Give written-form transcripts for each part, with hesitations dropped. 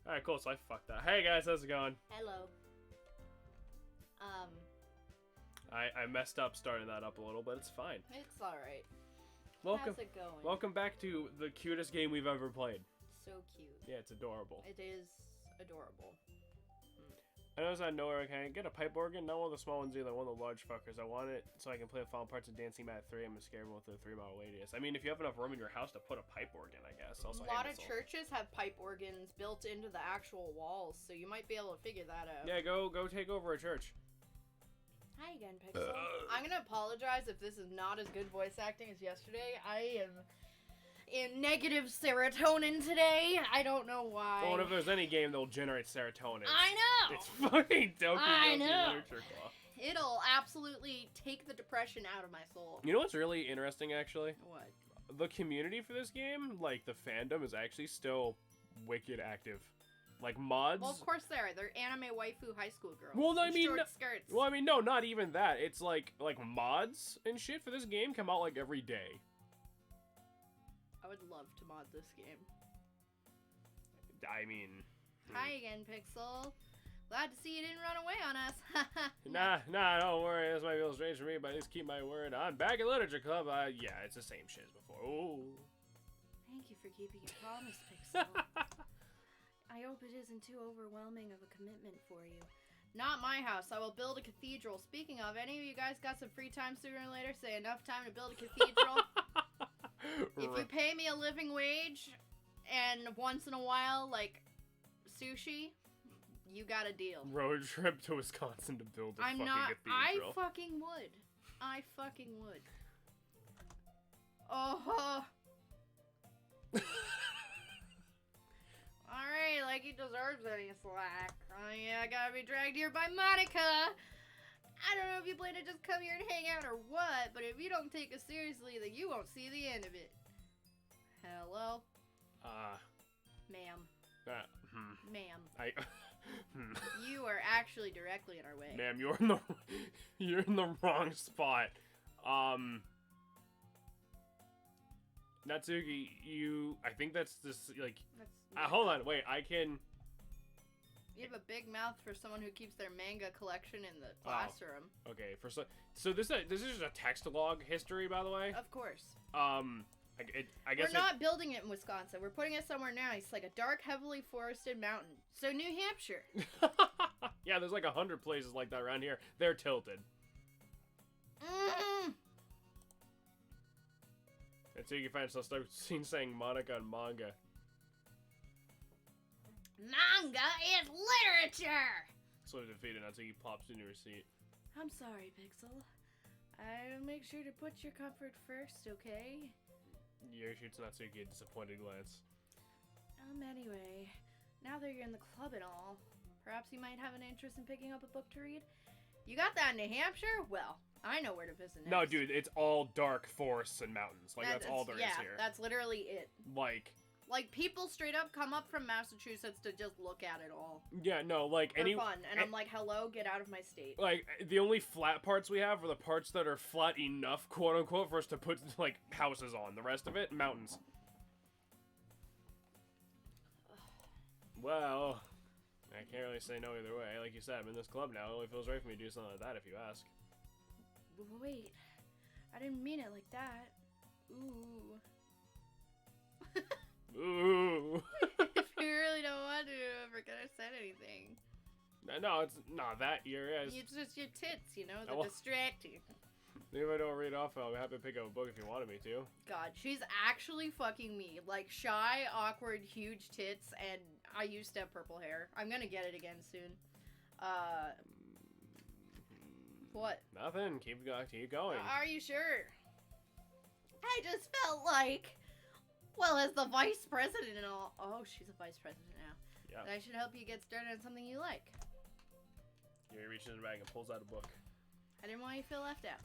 Alright, cool, so I fucked that. Hey guys, how's it going? Hello. I messed up starting that up a little, but it's fine. It's alright. Welcome. How's it going? Welcome back to the cutest game we've ever played. So cute. Yeah, it's adorable. It is adorable. I noticed out of nowhere I can't get a pipe organ, not one of the small ones either, one of the large fuckers. I want it so I can play the final parts of Dancing Mat 3. I'm scared with a 3-mile radius. I mean, if you have enough room in your house to put a pipe organ, I guess. Also, A lot of churches have pipe organs built into the actual walls, so you might be able to figure that out. Yeah, go take over a church. Hi again, Pixel. I'm gonna apologize if this is not as good voice acting as yesterday. I am in negative serotonin today. I don't know why. Well, if there's any game that'll generate serotonin, I know! it's fucking Doki I Doki know. Literature Club. It'll absolutely take the depression out of my soul. You know what's really interesting, actually? What? The community for this game, like, the fandom is actually still wicked active. Like, mods... Well, of course they are. They're anime waifu high school girls. Well, I with mean, short skirts. Well, I mean, no, not even that. It's like mods and shit for this game come out, like, every day. I would love to mod this game. I mean... Hi again, Pixel. Glad to see you didn't run away on us. Nah, don't worry. This might be a little strange for me, but I just keep my word. I'm back at Literature Club. Yeah, it's the same shit as before. Ooh. Thank you for keeping your promise, Pixel. I hope it isn't too overwhelming of a commitment for you. Not my house. I will build a cathedral. Speaking of, any of you guys got some free time sooner or later? Say enough time to build a cathedral? If you pay me a living wage and once in a while, like, sushi, you got a deal. Road trip to Wisconsin to build a fucking cathedral. I fucking would. I fucking would. Oh. Alright, like he deserves any slack. Oh yeah, I gotta be dragged here by Monica. I don't know if you plan to just come here and hang out or what, but if you don't take us seriously, then you won't see the end of it. Hello? Ma'am. Ma'am. You are actually directly in our way. Ma'am, you're in the wrong spot. Natsuki, I think that's this, like... hold on, wait, I can... You have a big mouth for someone who keeps their manga collection in the classroom. Oh, okay, so this is just a text log history, by the way? Of course. I guess we're not building it in Wisconsin. We're putting it somewhere nice, like a dark, heavily forested mountain. So New Hampshire. Yeah, there's like 100 places like that around here. They're tilted. Until you can find so start saying Monica and manga. Manga is literature! So defeated until he pops in your seat. I'm sorry, Pixel. I'll make sure to put your comfort first, okay? Your shoots Natsuki a disappointed glance. Anyway, now that you're in the club and all, perhaps you might have an interest in picking up a book to read? You got that in New Hampshire? Well, I know where to visit next. No, dude, it's all dark forests and mountains. Like, that's all there is here. Yeah, that's literally it. Like, people straight up come up from Massachusetts to just look at it all. Yeah, no, like, for fun. And I'm like, hello, get out of my state. Like, the only flat parts we have are the parts that are flat enough, quote-unquote, for us to put, like, houses on. The rest of it, mountains. Well, I can't really say no either way. Like you said, I'm in this club now. It only feels right for me to do something like that if you ask. Wait, I didn't mean it like that. Ooh. Ooh. If you really don't want to, I forget I said anything. No, it's not that you're. It's just your tits, you know, they're distracting. If I don't read off, I'll be happy to pick up a book if you wanted me to. God, she's actually fucking me. Like, shy, awkward, huge tits, and I used to have purple hair. I'm gonna get it again soon. What? Nothing. Keep going. Are you sure? I just felt like, well, as the vice president and all. Oh, she's a vice president now. Yeah. I should help you get started on something you like. He reaches in the bag and pulls out a book. I didn't want you to feel left out.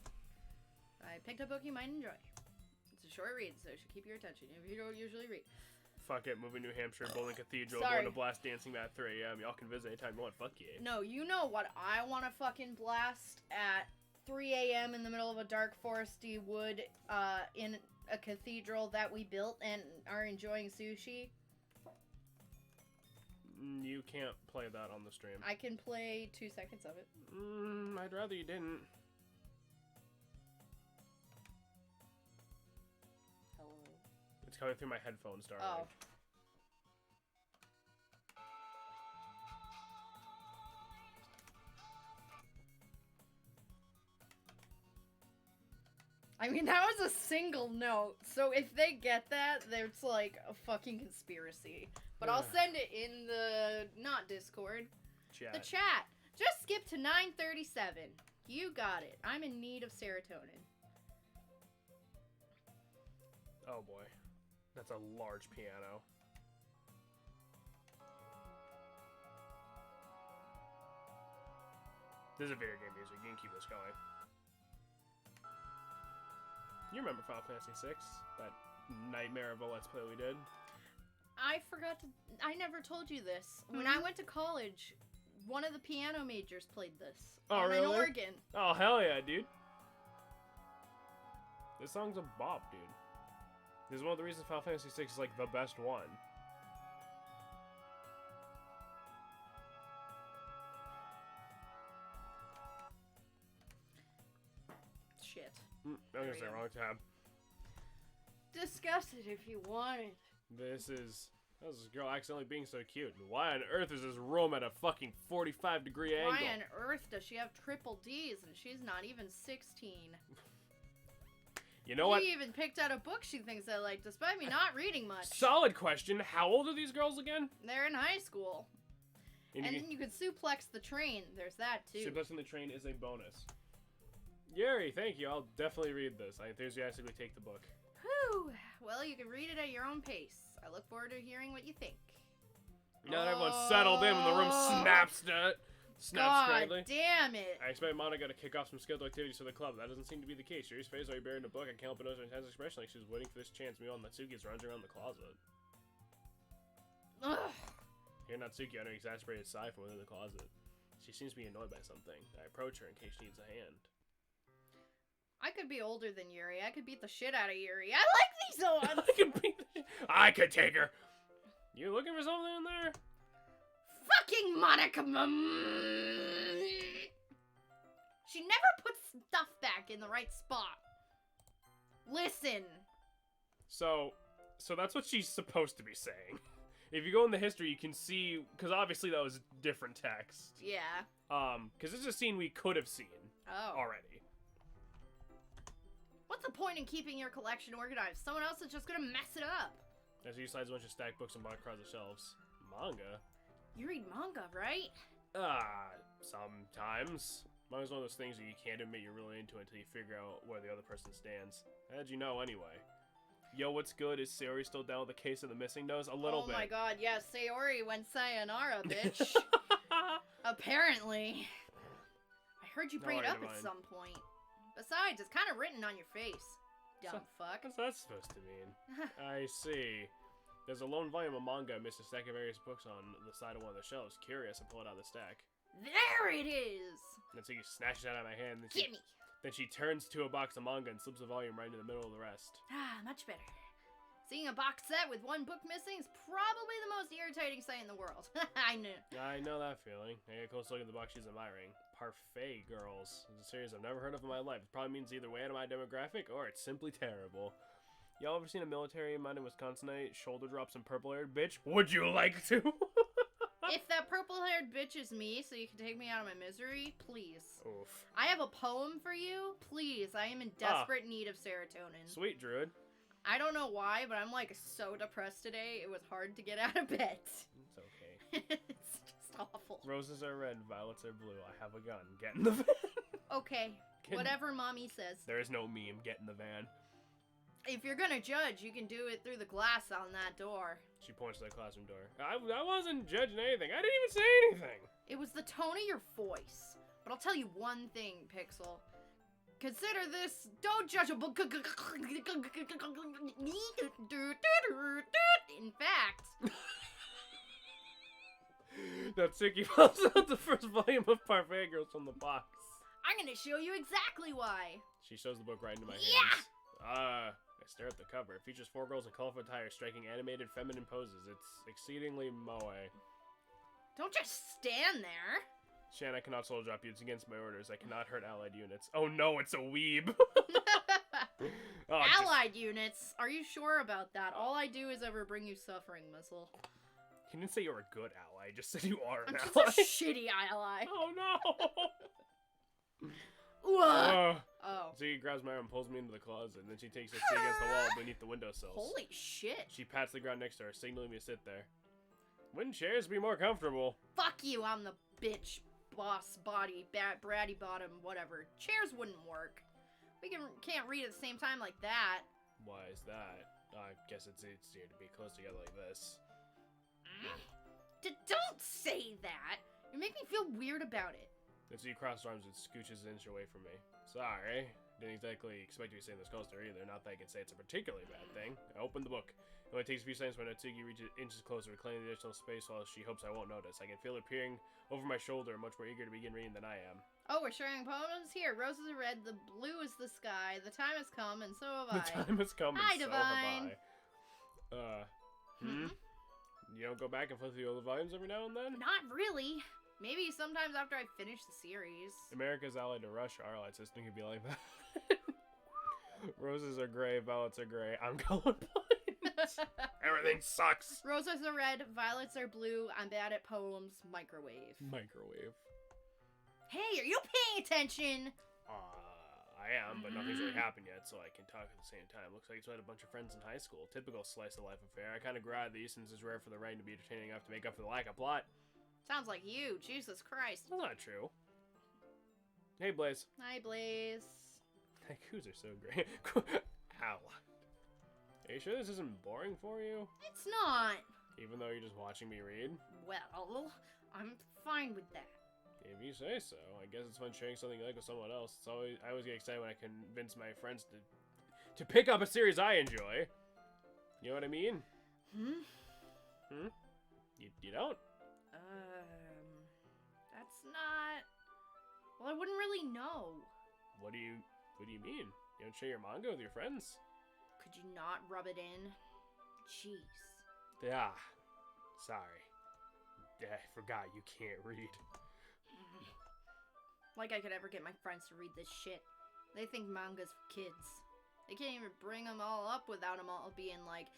I picked a book you might enjoy. It's a short read, so it should keep your attention if you don't usually read. Fuck it, moving New Hampshire, building cathedral, Sorry. going to blast Dancing Mat 3. Y'all can visit anytime you want. Fuck yeah. No, you know what I want to fucking blast at 3 a.m. in the middle of a dark foresty wood in a cathedral that we built and are enjoying sushi? You can't play that on the stream. I can play 2 seconds of it. I'd rather you didn't. Hello. It's coming through my headphones, darling. Oh. I mean, that was a single note, so if they get that, it's like a fucking conspiracy. But I'll send it in the, not Discord, Chat. the chat. Just skip to 9:37. You got it. I'm in need of serotonin. Oh boy. That's a large piano. This is a video game music. You can keep this going. You remember Final Fantasy VI? That nightmare of a Let's Play we did? I forgot to... I never told you this. When I went to college, one of the piano majors played this. Oh, on really? an organ. Oh, hell yeah, dude. This song's a bop, dude. This is one of the reasons Final Fantasy VI is, like, the best one. Shit. I'm gonna say wrong tab. Discuss it if you want it. This girl accidentally being so cute. Why on earth is this room at a fucking 45-degree angle? Why on earth does she have triple D's and she's not even 16? You know what? She even picked out a book she thinks I like, despite me not reading much. Solid question. How old are these girls again? They're in high school. And then you could suplex the train. There's that, too. Suplexing the train is a bonus. Yuri, thank you. I'll definitely read this. I enthusiastically take the book. Whew. Well, you can read it at your own pace. I look forward to hearing what you think. Now that everyone's settled in when the room snaps greatly. God damn it. I expect Monica to kick off some scheduled activities for the club. That doesn't seem to be the case. Yuri's face, while you buried in the book, I can't help but notice her intense expression like she's waiting for this chance. Meanwhile, Natsuki is lounging around the closet. Ugh. Here, Natsuki uttering an exasperated sigh from within the closet. She seems to be annoyed by something. I approach her in case she needs a hand. I could be older than Yuri. I could beat the shit out of Yuri. I like these ones! I could take her! You looking for something in there? Fucking Monica! She never puts stuff back in the right spot. Listen. So that's what she's supposed to be saying. If you go in the history, you can see, because obviously that was different text. Yeah. Because this is a scene we could have seen already. What's the point in keeping your collection organized? Someone else is just gonna mess it up. As he decides a bunch of stacked books and across the shelves. Manga? You read manga, right? Sometimes. Manga's one of those things that you can't admit you're really into until you figure out where the other person stands. How'd you know anyway? Yo, what's good? Is Sayori still down with the case of the missing nose? A little bit. Oh my god, yes, Sayori went sayonara, bitch. Apparently. I heard you bring it up at some point. Besides, it's kind of written on your face. Dumb fuck. What's that supposed to mean? I see. There's a lone volume of manga amidst a stack of various books on the side of one of the shelves. Curious, I pull it out of the stack. There it is! Natsuki snatches it out of my hand. Gimme! Then she turns to a box of manga and slips a volume right into the middle of the rest. Ah, much better. Seeing a box set with one book missing is probably the most irritating sight in the world. I knew. I know that feeling. I get a close look at the box she's admiring. Parfait Girls. It's a series I've never heard of in my life. It probably means either way out of my demographic or it's simply terrible. Y'all ever seen a military-minded Wisconsinite shoulder drop some purple-haired bitch? Would you like to? If that purple-haired bitch is me, so you can take me out of my misery, please. Oof. I have a poem for you. Please, I am in desperate need of serotonin. Sweet, Druid. I don't know why, but I'm like so depressed today. It was hard to get out of bed. It's okay. It's just awful. Roses are red, violets are blue. I have a gun. Get in the van. Okay, whatever mommy says. There is no meme. Get in the van. If you're gonna judge, you can do it through the glass on that door. She points to the classroom door. I wasn't judging anything. I didn't even say anything. It was the tone of your voice. But I'll tell you one thing, Pixel. Consider this. Don't judge a book. In fact. Natsuki pulls out the first volume of Parfait Girls from the box. I'm gonna show you exactly why. She shows the book right into my hands. Yeah! I stare at the cover. It features 4 girls in colorful attire striking animated feminine poses. It's exceedingly moe. Don't just stand there. Shan, I cannot soul drop you. It's against my orders. I cannot hurt allied units. Oh no, it's a weeb. Oh, Allied units? Are you sure about that? All I do is ever bring you suffering, Missile. He didn't say you were a good ally. He just said you are an I'm ally. just a shitty ally. Oh no. Oh. Ziggy grabs my arm and pulls me into the closet, and then she takes a seat against the wall beneath the windowsills. Holy shit. She pats the ground next to her, signaling me to sit there. Wouldn't chairs be more comfortable? Fuck you, I'm the bitch, boss, body, bratty bottom, whatever. Chairs wouldn't work. We can't read at the same time like that. Why is that? I guess it's easier to be close together like this. Don't say that. You make me feel weird about it. And so you cross arms and scooches an inch away from me. Sorry. Didn't exactly expect you to say this coaster either. Not that I can say it's a particularly bad thing. I open the book. It only takes a few seconds when Natsuki reaches inches closer, reclaiming the additional space while she hopes I won't notice. I can feel her peering over my shoulder, much more eager to begin reading than I am. Oh, we're sharing poems here. Roses are red, the blue is the sky. The time has come, and so have I. The time has come, and Hi, so Divine. have I. You don't go back and flip through all the volumes every now and then? Not really. Maybe sometimes after I finish the series. America's allied to Russia. Our allied system could be like that. Roses are gray, violets are gray. I'm colorblind. Everything sucks. Roses are red, violets are blue. I'm bad at poems. Microwave. Microwave. Hey, are you paying attention? I am, but nothing's really happened yet, so I can talk at the same time. Looks like it's had a bunch of friends in high school. Typical slice of life affair. I kind of grab these since it's rare for the writing to be entertaining enough to make up for the lack of plot. Sounds like you. Jesus Christ. That's not true. Hey, Blaze. Hi, Blaze. Haikus are so great. Ow. Are you sure this isn't boring for you? It's not. Even though you're just watching me read? Well, I'm fine with that. If you say so. I guess it's fun sharing something you like with someone else. I always get excited when I convince my friends to pick up a series I enjoy. You know what I mean? You don't? That's not... Well, I wouldn't really know. What do you mean? You don't share your manga with your friends? Could you not rub it in? Jeez. Yeah. Sorry. I forgot you can't read. Like I could ever get my friends to read this shit. They think manga's for kids. They can't even bring them all up without them all being like,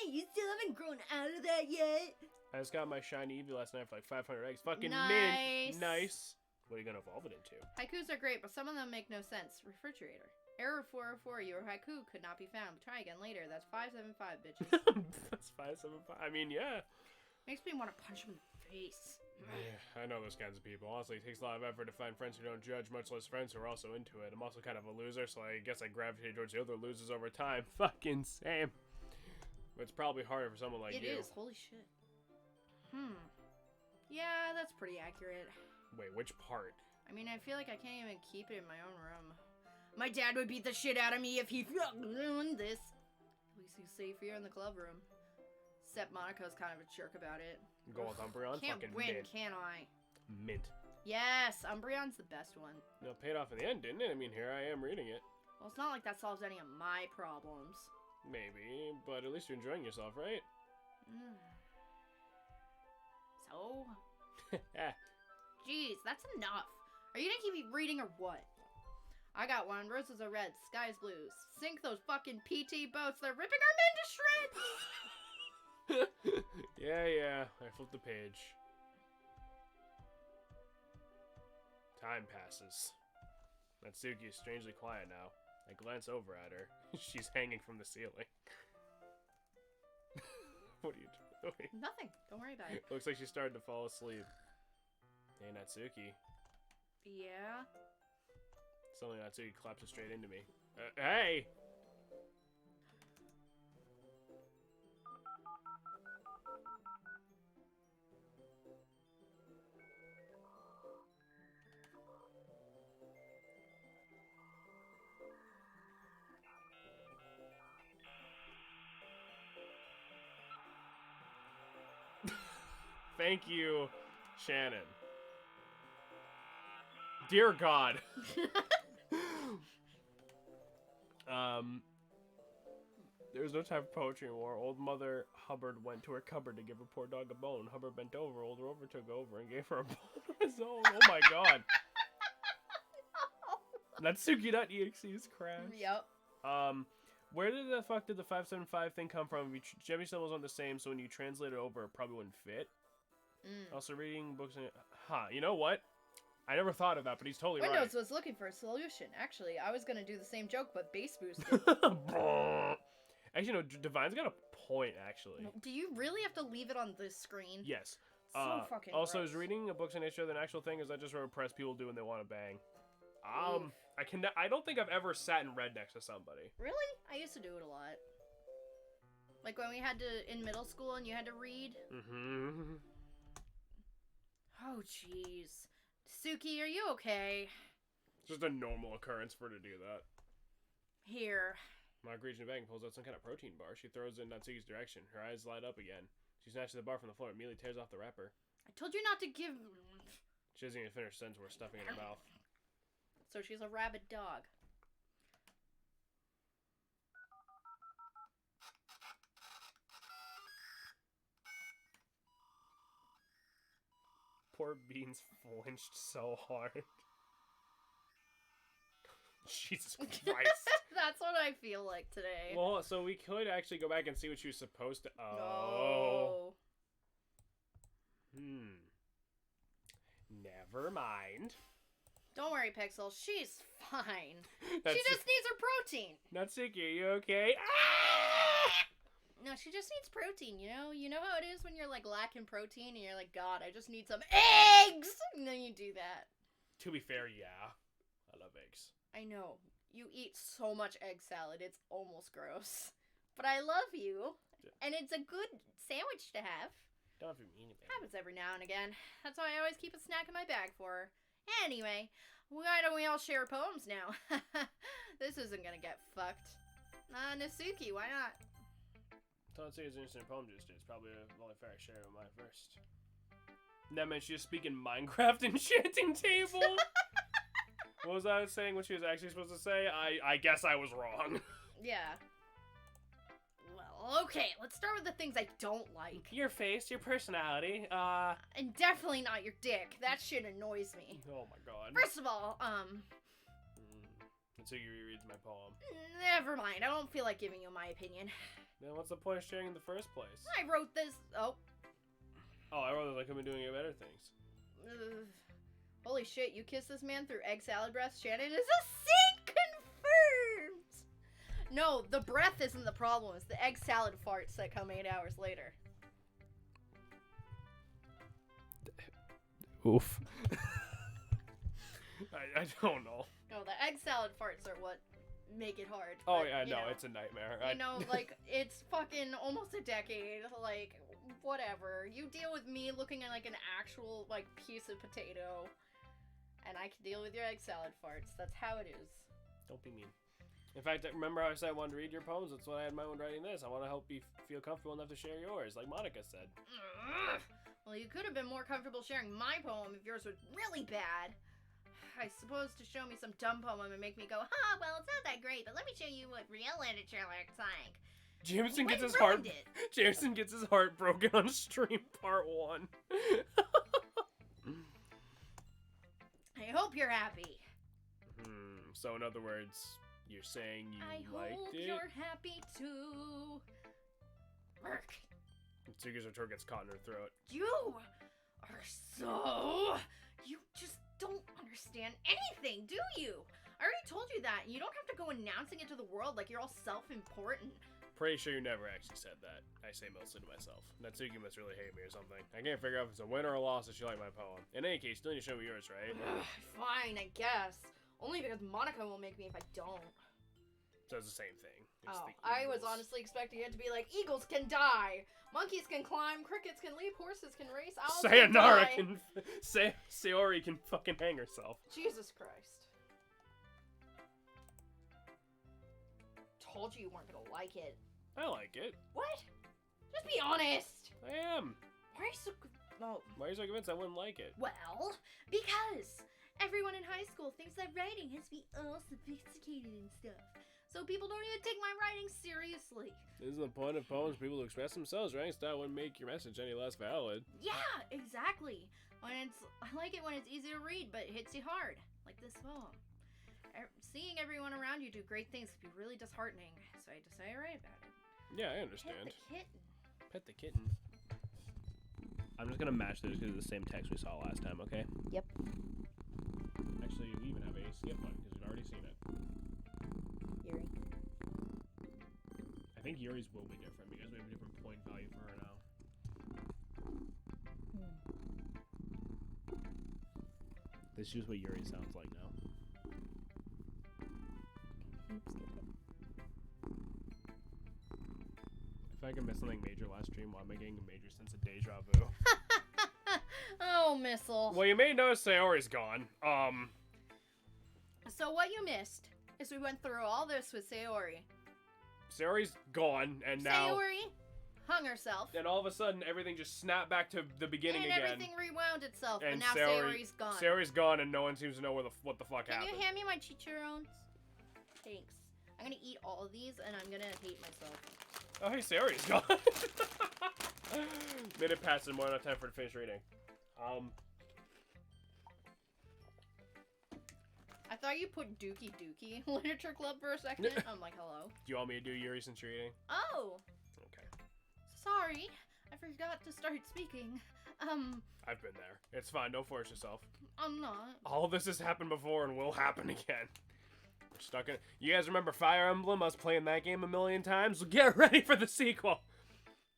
you still haven't grown out of that yet. I just got my shiny Eevee last night for like 500 eggs. Fucking Nice. mint. Nice. What are you gonna evolve it into? Haikus are great, but some of them make no sense. Refrigerator. Error 404, your haiku could not be found. Try again later. That's 575, bitches. That's 575. I mean, yeah. Makes me want to punch him in the face. Yeah, I know those kinds of people. Honestly, it takes a lot of effort to find friends who don't judge, much less friends who are also into it. I'm also kind of a loser, so I guess I gravitate towards the other losers over time. Fucking same. But it's probably harder for someone like you. It is. Holy shit. Yeah, that's pretty accurate. Wait, which part? I mean, I feel like I can't even keep it in my own room. My dad would beat the shit out of me if he ruined this. At least he's safe here in the club room. Except Monica's kind of a jerk about it. Go with Umbreon? Can't Fucking win, mint. can I? Mint. Yes, Umbreon's the best one. No, paid off in the end, didn't it? I mean, here I am reading it. Well, it's not like that solves any of my problems. Maybe, but at least you're enjoying yourself, right? So? Jeez, that's enough. Are you gonna keep reading or what? I got one. Roses are red, sky's blue. Sink those fucking PT boats. They're ripping our men to shreds! Yeah. I flipped the page. Time passes. Natsuki is strangely quiet now. I glance over at her. She's hanging from the ceiling. What are you doing? Nothing. Don't worry about it. Looks like she started to fall asleep. Hey, Natsuki. Yeah? Suddenly Natsuki collapses straight into me. Hey! Thank you, Shannon. Dear God. There was no time for poetry anymore. Old Mother Hubbard went to her cupboard to give her poor dog a bone. Hubbard bent over, rolled her over, took over, and gave her a bone of his own. Oh my god. Natsuki.exe is crashed. Yep. Where the fuck did the 575 thing come from? Jemmy symbols aren't the same, so when you translate it over, it probably wouldn't fit. Also, reading books and... you know what? I never thought of that, but he's totally right. Windows was looking for a solution. Actually, I was gonna do the same joke, but bass boosted. Actually, no, Divine's got a point, actually. Do you really have to leave it on this screen? Yes. So fucking Also, gross. is reading a book's an issue than an actual thing? Is that just what repressed people do when they want to bang? Oof. I don't think I've ever sat and read next to somebody. Really? I used to do it a lot. Like when we had to, in middle school, and you had to read. Mm-hmm. Oh, jeez. Suki, are you okay? It's just a normal occurrence for her to do that. Here. Marguerite Bang pulls out some kind of protein bar. She throws it in Natsuki's direction. Her eyes light up again. She snatches the bar from the floor and immediately tears off the wrapper. I told you not to give... She doesn't even finish the sentence. We're stuffing it in her mouth. So she's a rabid dog. Poor Beans flinched so hard. Jesus Christ. That's what I feel like today. Well, so we could actually go back and see what she was supposed to... Oh. Never mind. Don't worry, Pixel. She's fine. That's she just needs her protein. Natsuki, are you okay? Ah! No, she just needs protein, you know? You know how it is when you're, like, lacking protein and you're like, God, I just need some eggs! And then you do that. To be fair, yeah. I love eggs. I know. You eat so much egg salad, it's almost gross. But I love you. And it's a good sandwich to have. Don't have to mean it. Happens every now and again. That's why I always keep a snack in my bag for her. Anyway, why don't we all share poems now? This isn't gonna get fucked. Natsuki, why not? Don't say it's an instant poem just it's probably only fair I share with mine first. That meant she was speaking Minecraft enchanting table? What was I saying what she was actually supposed to say? I guess I was wrong. Yeah. Well, okay, let's start with the things I don't like. Your face, your personality, And definitely not your dick. That shit annoys me. Oh my god. First of all, Until you rereads my poem. Never mind, I don't feel like giving you my opinion. Then what's the point of sharing in the first place? I wrote this, Oh, I wrote that I could be doing better things. Holy shit, you kissed this man through egg salad breath? Shannon is a saint confirmed! No, the breath isn't the problem. It's the egg salad farts that come 8 hours later. Oof. I don't know. No, the egg salad farts are what make it hard. Oh, but, yeah, you no, know, it's a nightmare. You know, like, it's fucking almost a decade. Like, whatever. You deal with me looking at, like, an actual, like, piece of potato. And I can deal with your egg salad farts. That's how it is. Don't be mean. In fact, remember how I said I wanted to read your poems? That's why I had my own writing this. I want to help you feel comfortable enough to share yours, like Monica said. Well, you could have been more comfortable sharing my poem if yours was really bad. I suppose to show me some dumb poem and make me go, well, it's not that great, but let me show you what real literature looks like. Jameson gets his ruined heart. it. Jameson gets his heart broken on stream part 1. I hope you're happy. So in other words, you're saying you liked it? I hope you're happy too. Merc. Tsuki's retort gets caught in her throat. You are so... You just don't understand anything, do you? I already told you that. You don't have to go announcing it to the world like you're all self-important. Pretty sure you never actually said that. I say mostly to myself. Natsuki must really hate me or something. I can't figure out if it's a win or a loss if she liked my poem. In any case, still need to show me yours, right? Fine, I guess. Only because Monica will make me if I don't. So it's the same thing. It's Oh, the I was eagles. honestly expecting it to be like, eagles can die, monkeys can climb, crickets can leap, horses can race, owls Sayonara can die. can... Sayori can fucking hang herself. Jesus Christ. Told you weren't gonna like it. I like it. What? Just be honest. I am. Why are you so... No. Why are you so convinced I wouldn't like it? Well, because everyone in high school thinks that writing has to be all sophisticated and stuff. so people don't even take my writing seriously. This is the point of poems, people to express themselves. Writing style wouldn't make your message any less valid. Yeah, exactly. I like it when it's easy to read, but it hits you hard, like this poem. Seeing everyone around you do great things can be really disheartening, so I decided to write about it. Yeah, I understand. Pet the kitten. Pet the kitten. I'm just gonna match those because it's the same text we saw last time, okay? Yep. Actually, we even have a skip button because we've already seen it. Yuri. I think Yuri's will be different because we have a different point value for her now. This is just what Yuri sounds like now. If I can miss something major last stream, while I'm getting a major sense of deja vu. Oh, Missile. Well, you may notice Sayori's gone. So what you missed is we went through all this with Sayori. Sayori's gone, and now... Sayori hung herself. And all of a sudden, everything just snapped back to the beginning and again. everything rewound itself, And but now Sayori's gone. Sayori's gone, and no one seems to know what the fuck happened. Can you hand me my chicharrones? Thanks. I'm gonna eat all of these, and I'm gonna hate myself. Oh, hey, Sayori's gone. Minute passed and more than enough time for to finish reading. I thought you put Doki Literature Club for a second. I'm like, hello. Do you want me to do Yuri since you're eating? Oh. Okay. Sorry, I forgot to start speaking. I've been there. It's fine. Don't force yourself. I'm not. All of this has happened before and will happen again. We're stuck in. You guys remember Fire Emblem? I was playing that game a million times. Get ready for the sequel.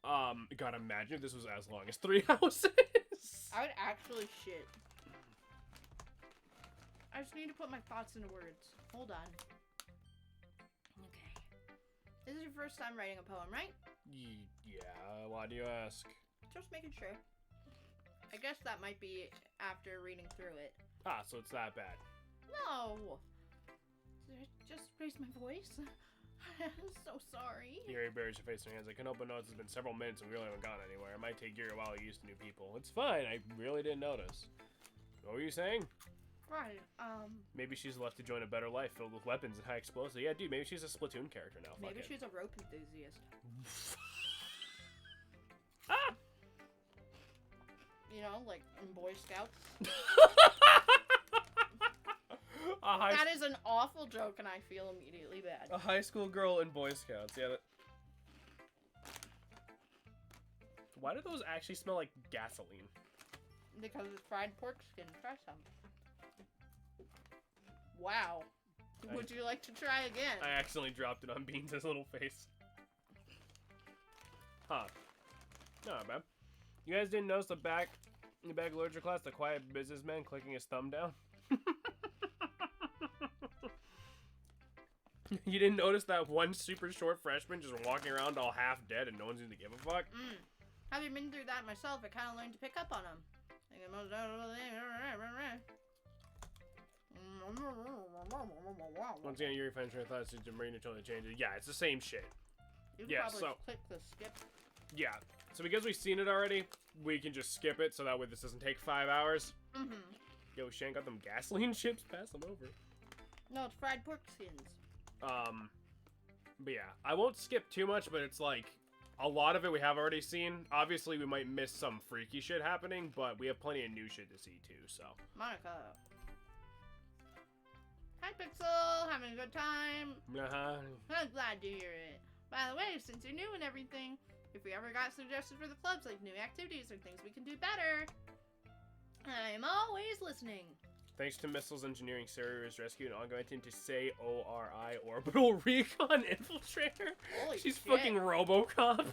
God, imagine if this was as long as 3 houses. I would actually shit. I just need to put my thoughts into words. Hold on. Okay. This is your first time writing a poem, right? Yeah, why do you ask? Just making sure. I guess that might be after reading through it. Ah, so it's that bad. No! Just raised my voice. I'm so sorry. Yuri buries her face in her hands. I can help but notice it's been several minutes and we really haven't gone anywhere. It might take Yuri a while to get used to new people. It's fine. I really didn't notice. What were you saying? Right, Maybe she's left to join a better life filled with weapons and high explosives. Yeah, dude, maybe she's a Splatoon character now. maybe Fuck it. she's a rope enthusiast. Ah! You know, like in Boy Scouts. That is an awful joke and I feel immediately bad. A high school girl in Boy Scouts. Yeah. Why do those actually smell like gasoline? Because it's fried pork skin. Try some. Wow. Would you like to try again? I accidentally dropped it on Beans' little face. Huh. Not bad. You guys didn't notice in the back literature class, the quiet businessman clicking his thumb down? You didn't notice that one super short freshman just walking around all half dead and no one seems to give a fuck? Having been through that myself, I kind of learned to pick up on him. Once again, Yuri finds her thoughts to bring it totally changes. Yeah, it's the same shit. You Yeah, probably so- click the skip. Yeah. So because we've seen it already, we can just skip it so that way this doesn't take 5 hours. Yo, Shane got them gasoline chips? Pass them over. No, it's fried pork skins. But yeah, I won't skip too much, but it's like, a lot of it we have already seen. Obviously, we might miss some freaky shit happening, but we have plenty of new shit to see too, so. Monica. Hi, Pixel. Having a good time. I'm glad to hear it. By the way, since you're new and everything, if we ever got suggestions for the clubs, like new activities or things we can do better, I'm always listening. Thanks to Missiles Engineering, Siri was rescued and ongoing to SAORI Orbital Recon Infiltrator. Holy She's shit. fucking RoboCop.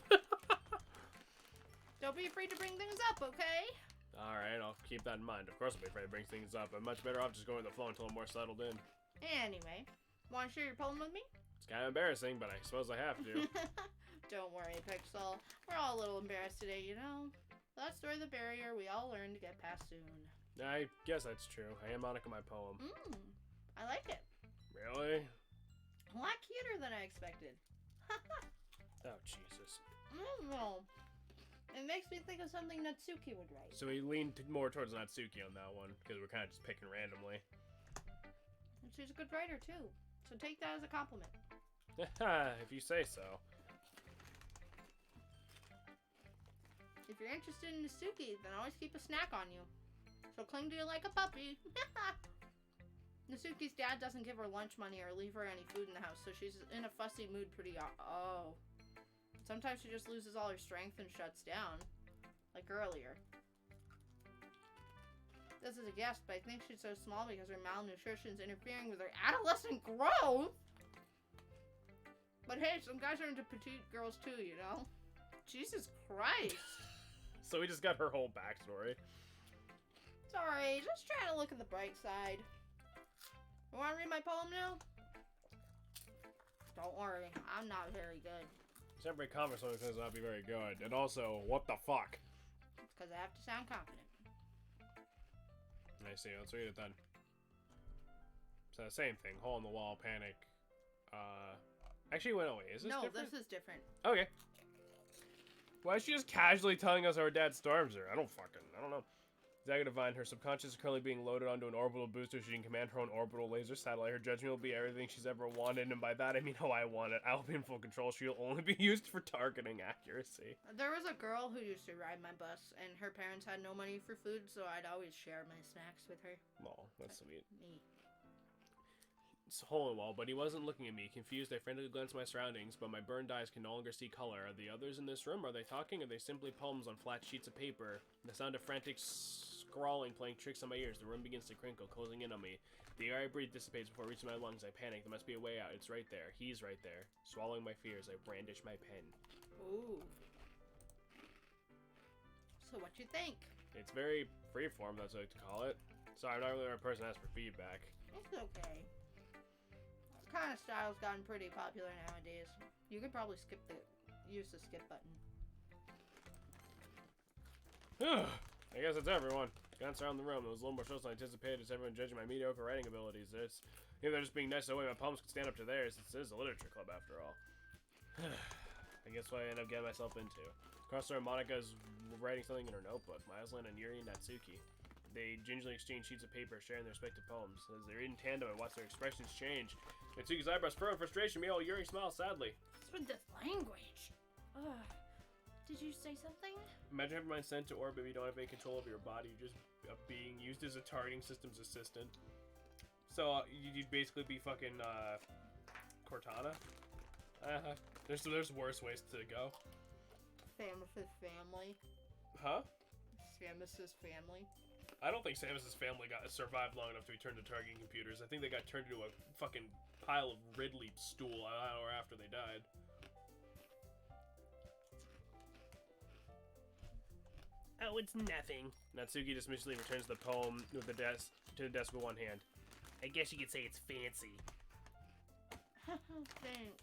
Don't be afraid to bring things up, okay? Alright, I'll keep that in mind. Of course I'll be afraid to bring things up. I'm much better off just going with the flow until I'm more settled in. Anyway, want to share your poem with me? It's kind of embarrassing, but I suppose I have to. Don't worry, Pixel. We're all a little embarrassed today, you know? That's story the barrier we all learn to get past soon. I guess that's true. I am Monica my poem. I like it. Really? A lot cuter than I expected. Oh, Jesus. I don't know. It makes me think of something Natsuki would write. So we leaned more towards Natsuki on that one, because we're kind of just picking randomly. And she's a good writer, too. So take that as a compliment. If you say so. If you're interested in Natsuki, then always keep a snack on you. She'll cling to you like a puppy. Natsuki's dad doesn't give her lunch money or leave her any food in the house, so she's in a fussy mood pretty oh. Sometimes she just loses all her strength and shuts down. Like earlier. This is a guess, but I think she's so small because her malnutrition's interfering with her adolescent growth. But hey, some guys are into petite girls too, you know? Jesus Christ. So we just got her whole backstory. Sorry, just trying to look at the bright side. You want to read my poem now? Don't worry, I'm not very good. Separate comments only says not be very good. And also, what the fuck? It's because I have to sound confident. I see, let's read it then. So same thing, hole in the wall, panic. Actually, wait, no, wait, is this different? No, this is different. Okay. Why is she just casually telling us our dad storms her? I don't know. Zaga Divine, her subconscious is currently being loaded onto an orbital booster so she can command her own orbital laser satellite. Her judgment will be everything she's ever wanted, and by that I mean how I want it. I'll be in full control. She'll only be used for targeting accuracy. There was a girl who used to ride my bus, and her parents had no money for food, so I'd always share my snacks with her. Well, that's sweet. Me. It's hole in the wall, but he wasn't looking at me. Confused, I frantically glanced at my surroundings, but my burned eyes can no longer see color. Are the others in this room? Are they talking? Are they simply poems on flat sheets of paper? The sound of frantic scrawling playing tricks on my ears. The room begins to crinkle, closing in on me. The air I breathe dissipates before reaching my lungs. I panic. There must be a way out. It's right there. He's right there. Swallowing my fears, I brandish my pen. Ooh. So what you think? It's very freeform, that's what I like to call it. Sorry, I'm not really the right person to ask for feedback. It's okay. This kind of style's gotten pretty popular nowadays. You could probably use the skip button. I guess that's everyone. Glance around the room. It was a little more stressful than I anticipated. Is everyone judging my mediocre writing abilities? If they're just being nice to the way my poems could stand up to theirs. It is a literature club after all. I guess what I end up getting myself into. Across the room, Monica is writing something in her notebook. Miasland and Yuri and Natsuki. They gingerly exchange sheets of paper, sharing their respective poems. As they read in tandem, I watch their expressions change. Natsuki's eyebrows furrow in frustration. Meanwhile, Yuri smiles sadly. What's with this language? Ugh. Did you say something? Imagine having mind sent to orbit, but you don't have any control over your body. You're just being used as a targeting systems assistant. So you'd basically be fucking Cortana. There's worse ways to go. Samus's family. Huh? Samus's family. I don't think Samus's family survived long enough to be turned to targeting computers. I think they got turned into a fucking pile of Ridley stool an hour after they died. Oh, it's nothing. Natsuki dismissively returns the poem to the desk with one hand. I guess you could say it's fancy. Thanks.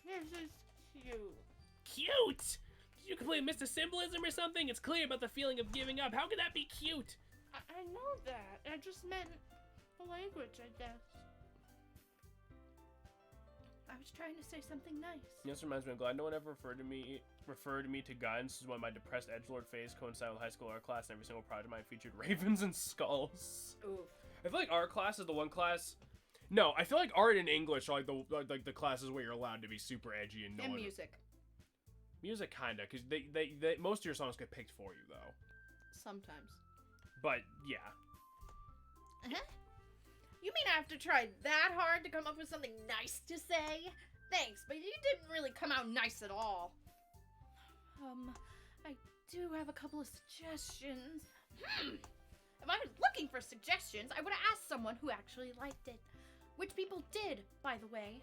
This is cute. Cute? Did you completely miss the symbolism or something? It's clear about the feeling of giving up. How could that be cute? I know that. I just meant the language, I guess. I was trying to say something nice. This reminds me, I'm glad no one ever referred to me to guns when my depressed edgelord phase coincided with high school art class, and every single project of mine featured ravens and skulls. Oof. I feel like art class is the one class. No, I feel like art and English are like the classes where you're allowed to be super edgy and no And one. music. Music kinda, because they most of your songs get picked for you though. Sometimes. But yeah. Uh-huh. You mean I have to try that hard to come up with something nice to say? Thanks, but you didn't really come out nice at all. I do have a couple of suggestions. If I was looking for suggestions, I would have asked someone who actually liked it. Which people did, by the way.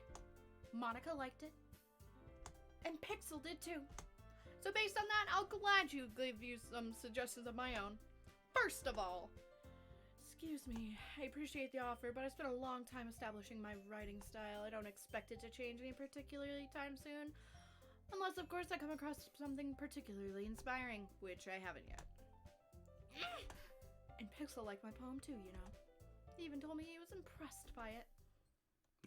Monica liked it. And Pixel did too. So based on that, I'll gladly give you some suggestions of my own. First of all, excuse me, I appreciate the offer, but I spent a long time establishing my writing style. I don't expect it to change any particularly time soon. Unless, of course, I come across something particularly inspiring, which I haven't yet. And Pixel liked my poem too, you know. He even told me he was impressed by it.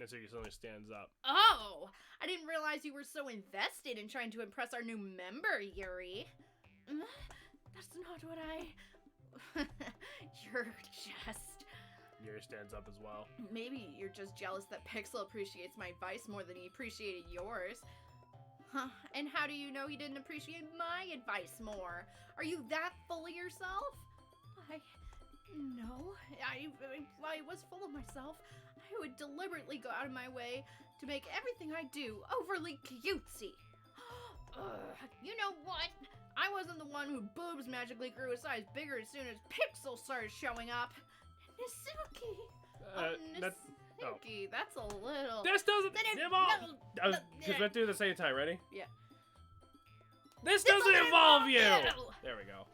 Natsuki suddenly stands up. Oh! I didn't realize you were so invested in trying to impress our new member, Yuri. That's not what I... You're just... Yuri stands up as well. Maybe you're just jealous that Pixel appreciates my advice more than he appreciated yours. Huh? And how do you know he didn't appreciate my advice more? Are you that full of yourself? No. I was full of myself. I would deliberately go out of my way to make everything I do overly cutesy. You know what? I wasn't the one whose boobs magically grew a size bigger as soon as Pixel started showing up. Nisuki. Nisuki, that's a little... This doesn't involve... Because we have to do it at the same time, ready? Yeah. This doesn't involve you! you! There we go.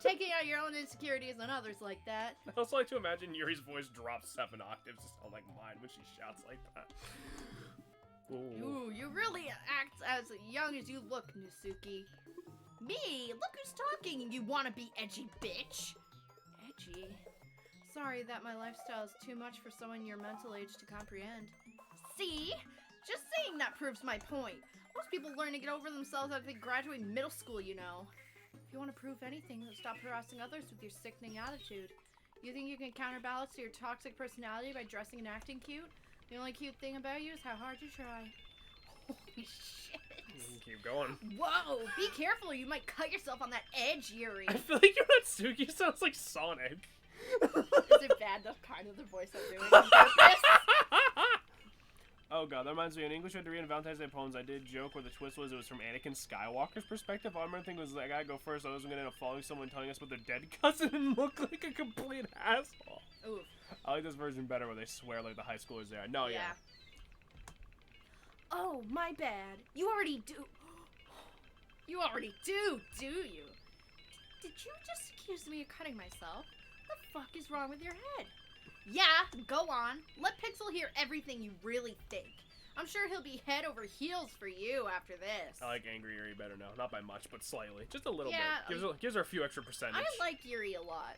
Taking out your own insecurities on others like that. I also like to imagine Yuri's voice drops 7 octaves to sound like mine when she shouts like that. Ooh, you really act as young as you look, Nisuki. Me? Look who's talking, you wanna be edgy bitch. Edgy? Sorry that my lifestyle is too much for someone your mental age to comprehend. See? Just saying that proves my point. Most people learn to get over themselves after they graduate middle school, you know. If you want to prove anything, then stop harassing others with your sickening attitude. You think you can counterbalance your toxic personality by dressing and acting cute? The only cute thing about you is how hard you try. Holy shit. Keep going. Whoa, be careful, you might cut yourself on that edge, Yuri. I feel like your Natsuki sounds like Sonic. Is it bad? That's kind of the voice I'm doing on purpose. Oh god, that reminds me, in English we had to read in Valentine's Day poems, I did joke where the twist was it was from Anakin Skywalker's perspective. All I remember thinking was, I gotta go first, I wasn't gonna end up following someone telling us about their dead cousin and look like a complete asshole. Ooh. I like this version better where they swear like the high schoolers there. No, yeah. Oh, my bad. You already do. You already do you? Did you just accuse me of cutting myself? What the fuck is wrong with your head? Yeah, go on. Let Pixel hear everything you really think. I'm sure he'll be head over heels for you after this. I like Angry Yuri better now. Not by much, but slightly. Just a little Yeah, bit. Gives her a few extra percentage. I like Yuri a lot.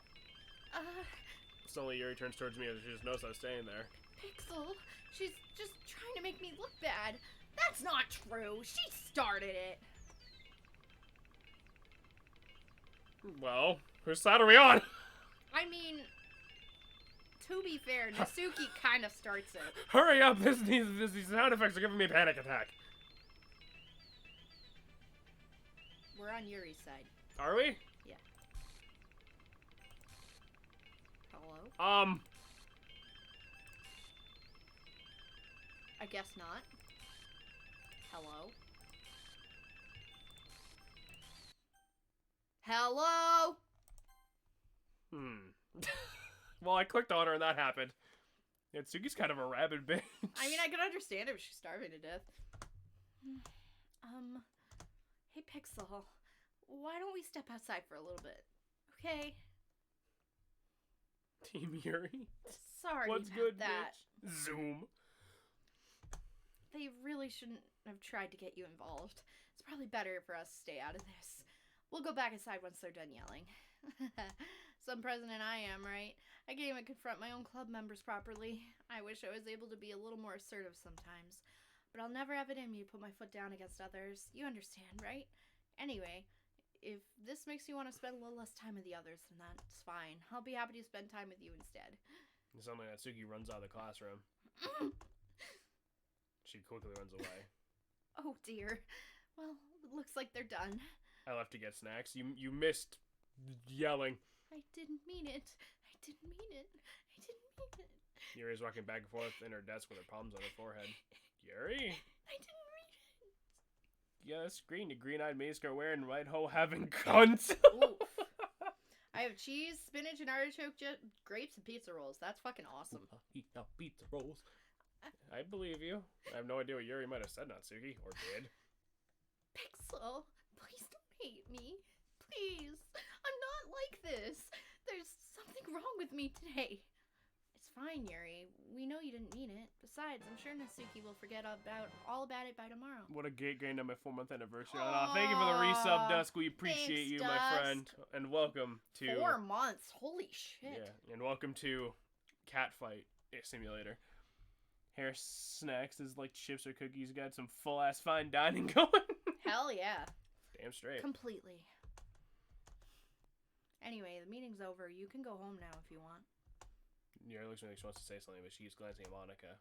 Suddenly Yuri turns towards me and she just knows I was staying there. Pixel, she's just trying to make me look bad. That's not true. She started it. Well, whose side are we on? I mean, to be fair, Nasuki kind of starts it. Hurry up! These sound effects are giving me a panic attack. We're on Yuri's side. Are we? Yeah. Hello? I guess not. Hello? Hello? Well, I clicked on her and that happened. Yeah, Tsuki's kind of a rabid bitch. I mean, I could understand if she's starving to death. Hey Pixel, why don't we step outside for a little bit? Okay? Team Yuri. Sorry What's about good, that. bitch? Zoom. They really shouldn't have tried to get you involved. It's probably better for us to stay out of this. We'll go back inside once they're done yelling. Some president I am, right? I can't even confront my own club members properly. I wish I was able to be a little more assertive sometimes. But I'll never have it in me to put my foot down against others. You understand, right? Anyway, if this makes you want to spend a little less time with the others, then that's fine. I'll be happy to spend time with you instead. Suddenly Natsuki runs out of the classroom. She quickly runs away. Oh dear. Well, it looks like they're done. I left to get snacks. You missed yelling. I didn't mean it. I didn't mean it. I didn't mean it. Yuri's walking back and forth in her desk with her palms on her forehead. Yuri? I didn't mean it. Yeah, that's green. You green-eyed miniskirt wearing, right ho having cunt. Oof. I have cheese, spinach, and artichoke grapes and pizza rolls. That's fucking awesome. Pizza rolls. I believe you. I have no idea what Yuri might have said, Natsuki, or did. Pixel, please don't hate me. Please. I'm not like this. There's something wrong with me today. It's fine, Yuri. We know you didn't mean it. Besides, I'm sure Natsuki will forget all about it by tomorrow. What a great on my 4-month anniversary. Thank you for the resub, Dusk. We appreciate you, Dusk. my friend. And welcome to... 4 months. Holy shit. Yeah, and welcome to Catfight Simulator. Hair snacks is like chips or cookies. Got some full-ass fine dining going. Hell yeah. Damn straight. Completely. Anyway, the meeting's over. You can go home now if you want. Yeah, looks like she wants to say something, but she keeps glancing at Monica.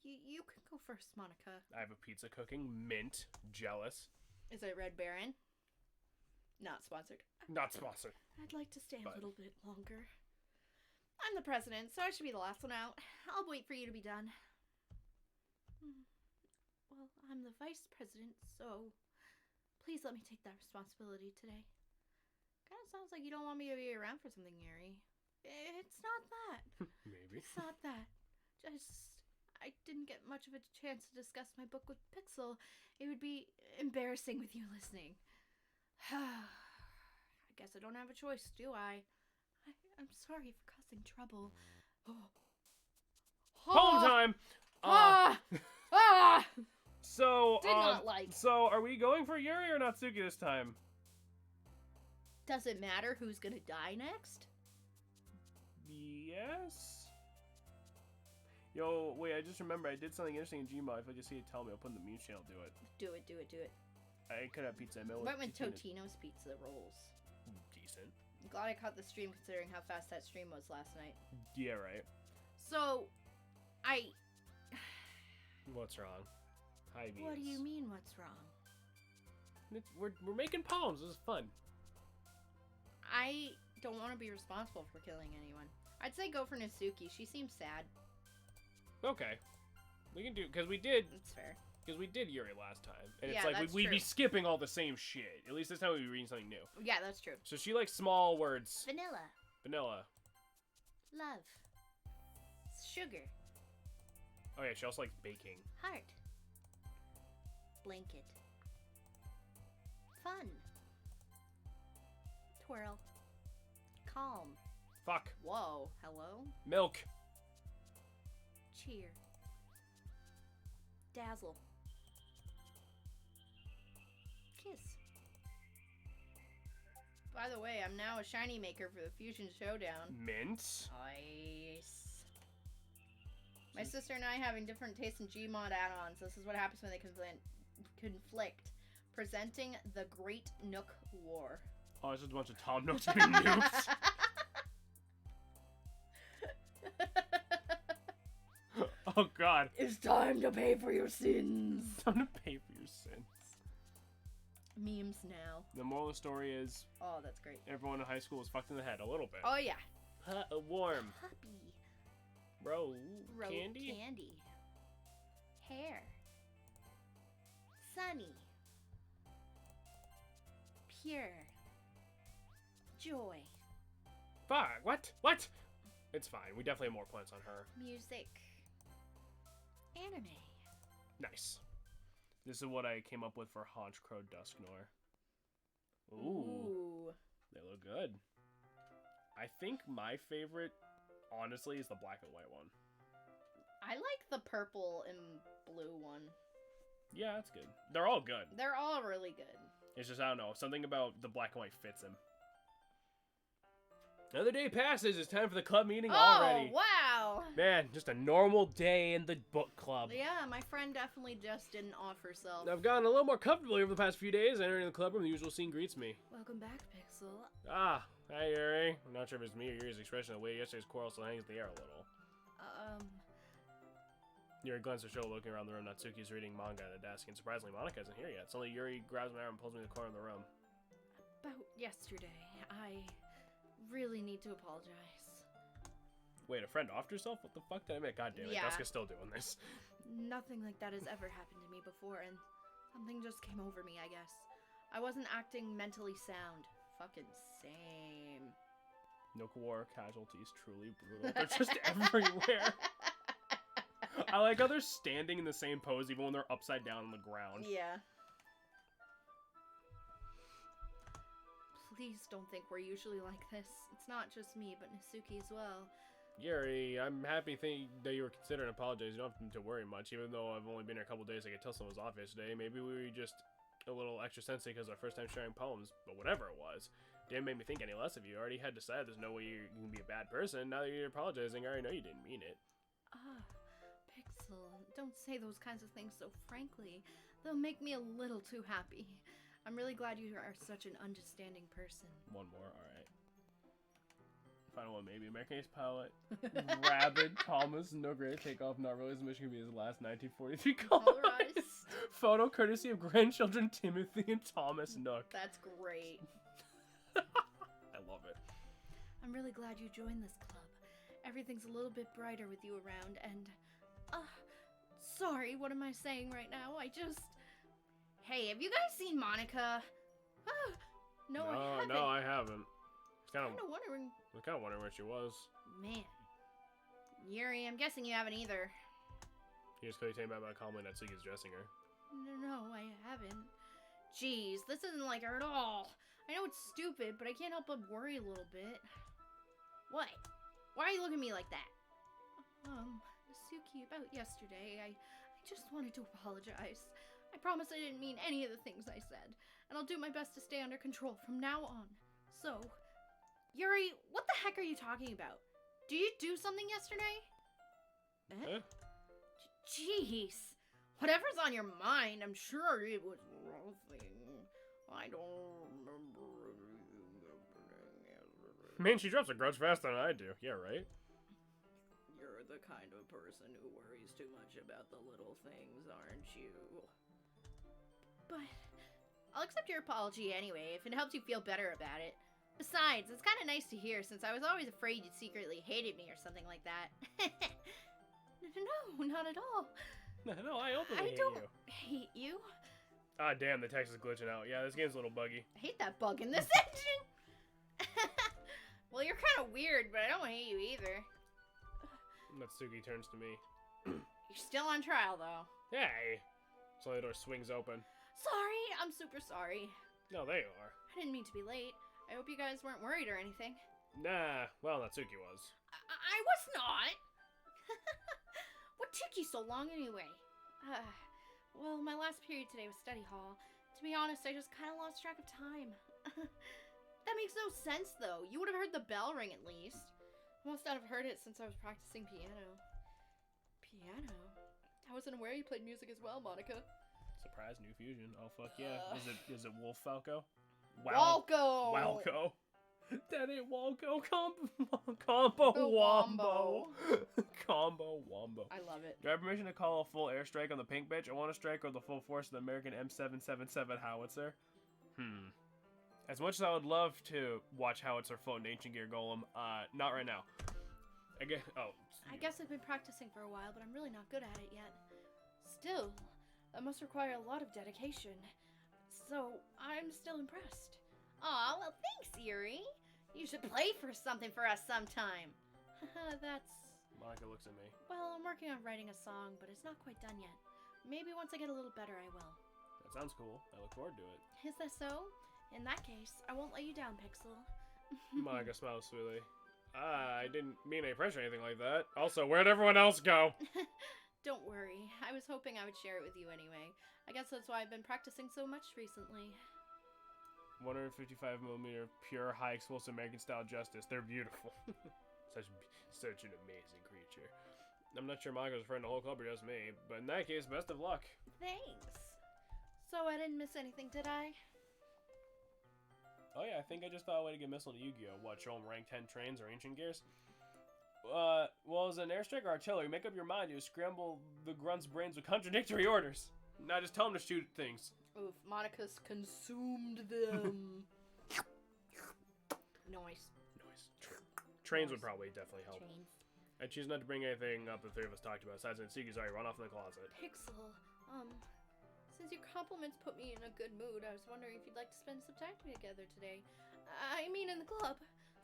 You can go first, Monica. I have a pizza cooking. Mint. Jealous. Is it Red Baron? Not sponsored. Not sponsored. I'd like to stay a little bit longer. I'm the president, so I should be the last one out. I'll wait for you to be done. Well, I'm the vice president, so please let me take that responsibility today. Kind of sounds like you don't want me to be around for something, Yuri. It's not that. Maybe. It's not that. I didn't get much of a chance to discuss my book with Pixel. It would be embarrassing with you listening. I guess I don't have a choice, do I? I'm sorry for causing trouble. Home time! So, Did not like. So, are we going for Yuri or Natsuki this time? Does it matter who's gonna die next? Yes? Yo, wait, I just remember I did something interesting in Gmod. If I just see it, tell me. I'll put in the mute channel, do it. Do it. I could have pizza. What with Totino's pizza rolls? Decent. I'm glad I caught the stream considering how fast that stream was last night. Yeah, right. So, What's wrong? Hi, beans. What do you mean, what's wrong? We're making poems. This is fun. I don't want to be responsible for killing anyone. I'd say go for Natsuki. She seems sad. Okay. We can do... Because we did... That's fair. Because we did Yuri last time. And Yeah, it's like that's we'd be true. skipping all the same shit. At least this time we'd be reading something new. Yeah, that's true. So she likes small words. Vanilla. Vanilla. Love. Sugar. Oh yeah, she also likes baking. Heart. Blanket. Fun. Twirl. Calm. Fuck. Whoa. Hello? Milk. Cheer. Dazzle. Kiss. By the way, I'm now a shiny maker for the Fusion Showdown. Mint. Nice. My sister and I having different tastes in Gmod add-ons. This is what happens when they conflict. Presenting the Great Nook War. Oh, it's just a bunch of Tom Nooks being nuked. Oh god. It's time to pay for your sins. It's time to pay for your sins. Memes now. The moral of the story is... Oh, that's great. Everyone in high school was fucked in the head a little bit. Oh, yeah. Warm. Puppy. Bro, Road candy? candy. Hair. Sunny. Pure. Joy. Fuck, what? What? It's fine. We definitely have more points on her. Music. Anime. Nice. This is what I came up with for Haunch Crow Dusknor. Ooh. They look good. I think my favorite, honestly, is the black and white one. I like the purple and blue one. Yeah, that's good. They're all good. They're all really good. It's just, I don't know, something about the black and white fits him. Another day passes. It's time for the club meeting already. Oh, wow. Man, just a normal day in the book club. Yeah, my friend definitely just didn't off herself. I've gotten a little more comfortable over the past few days. Entering the club room, the usual scene greets me. Welcome back, Pixel. Ah, hi, Yuri. I'm not sure if it's me or Yuri's expression. The way yesterday's quarrel still hangs in the air a little. Yuri glances her shoulder, looking around the room. Natsuki's reading manga at a desk, and surprisingly, Monica isn't here yet. Suddenly, Yuri grabs my arm and pulls me to the corner of the room. About yesterday, I really need to apologize. Wait, a friend offed herself? What the fuck did I make? God damn it, Yeah. Duska's still doing this. Nothing like that has ever happened to me before, and something just came over me, I guess. I wasn't acting mentally sound. Fucking same. Nook War casualties truly brutal. They're just everywhere. I like how they're standing in the same pose even when they're upside down on the ground. Yeah. Please don't think we're usually like this. It's not just me, but Natsuki as well. Yuri, I'm happy that you were considering apologizing. You don't have to worry much. Even though I've only been here a couple days, I could tell someone was off yesterday. Maybe we were just a little extra sensitive because our first time sharing poems. But whatever it was, didn't make me think any less of you. I already had decided there's no way you can be a bad person. Now that you're apologizing, I already know you didn't mean it. Pixel, don't say those kinds of things so frankly. They'll make me a little too happy. I'm really glad you are such an understanding person. One more, alright. Final one, maybe. American Ace Pilot. Rabid Thomas no great takeoff. Not really as mission could be his last 1943 Colorized. Photo courtesy of grandchildren Timothy and Thomas Nook. That's great. I love it. I'm really glad you joined this club. Everything's a little bit brighter with you around, and sorry, what am I saying right now? Hey, have you guys seen Monica? No, I haven't. No, I haven't. I'm kind of wondering. I'm kind of wondering where she was. Man. Yuri, I'm guessing you haven't either. You just clearly taken back by calmly Natsuki's dressing her. No, I haven't. Jeez, this isn't like her at all. I know it's stupid, but I can't help but worry a little bit. What? Why are you looking at me like that? Suki, about yesterday, I just wanted to apologize. I promise I didn't mean any of the things I said, and I'll do my best to stay under control from now on. So, Yuri, what the heck are you talking about? Did you do something yesterday? Eh? Jeez. Whatever's on your mind, I'm sure it was nothing. I don't remember anything happening. Man, she drops a grudge faster than I do. Yeah, right? You're the kind of person who worries too much about the little things, aren't you? But I'll accept your apology anyway, if it helps you feel better about it. Besides, it's kind of nice to hear, since I was always afraid you secretly hated me or something like that. No, not at all. No, I openly hate don't you. hate you. Ah, damn, the text is glitching out. Yeah, this game's a little buggy. I hate that bug in this engine. Well, you're kind of weird, but I don't hate you either. Natsuki turns to me. You're still on trial, though. Hey! So the door swings open. Sorry, I'm super sorry. No, there you are. I didn't mean to be late. I hope you guys weren't worried or anything. Nah, well, Natsuki was. I was not! What took you so long anyway? Well, my last period today was study hall. To be honest, I just kind of lost track of time. That makes no sense, though. You would have heard the bell ring at least. Must not have heard it since I was practicing piano. Piano? I wasn't aware you played music as well, Monica. Surprise, new fusion. Oh, fuck yeah. Is it Wolf Falco? Walco! Walco! That ain't Walco. Combo Wombo. Combo Wombo. I love it. Do I have permission to call a full airstrike on the pink bitch? I want to strike with the full force of the American M777 howitzer. As much as I would love to watch howitzer float an ancient gear golem, not right now. I guess I've been practicing for a while, but I'm really not good at it yet. Still, that must require a lot of dedication. So, I'm still impressed. Aw, well thanks, Yuri. You should play for something for us sometime. That's... Monica looks at me. Well, I'm working on writing a song, but it's not quite done yet. Maybe once I get a little better, I will. That sounds cool. I look forward to it. Is that so? In that case, I won't let you down, Pixel. Monica smiles sweetly. I didn't mean any pressure or anything like that. Also, where'd everyone else go? Don't worry. I was hoping I would share it with you anyway. I guess that's why I've been practicing so much recently. 155mm pure high explosive American style justice. They're beautiful. such an amazing creature. I'm not sure Monica's referring to the whole club or just me, but in that case, best of luck. Thanks. So I didn't miss anything, did I? Oh yeah, I think I just thought a way to get missile to Yu-Gi-Oh! What, show them rank 10 trains or ancient gears? Well, as an airstrike or artillery, make up your mind. You scramble the grunt's brains with contradictory orders. Now just tell them to shoot things. Oof, Monica's consumed them. Noise. Trains would probably definitely help. Trains. I choose not to bring anything up the three of us talked about. Besides, Natsuki's already run off in the closet. Pixel, since your compliments put me in a good mood, I was wondering if you'd like to spend some time together today. I mean in the club.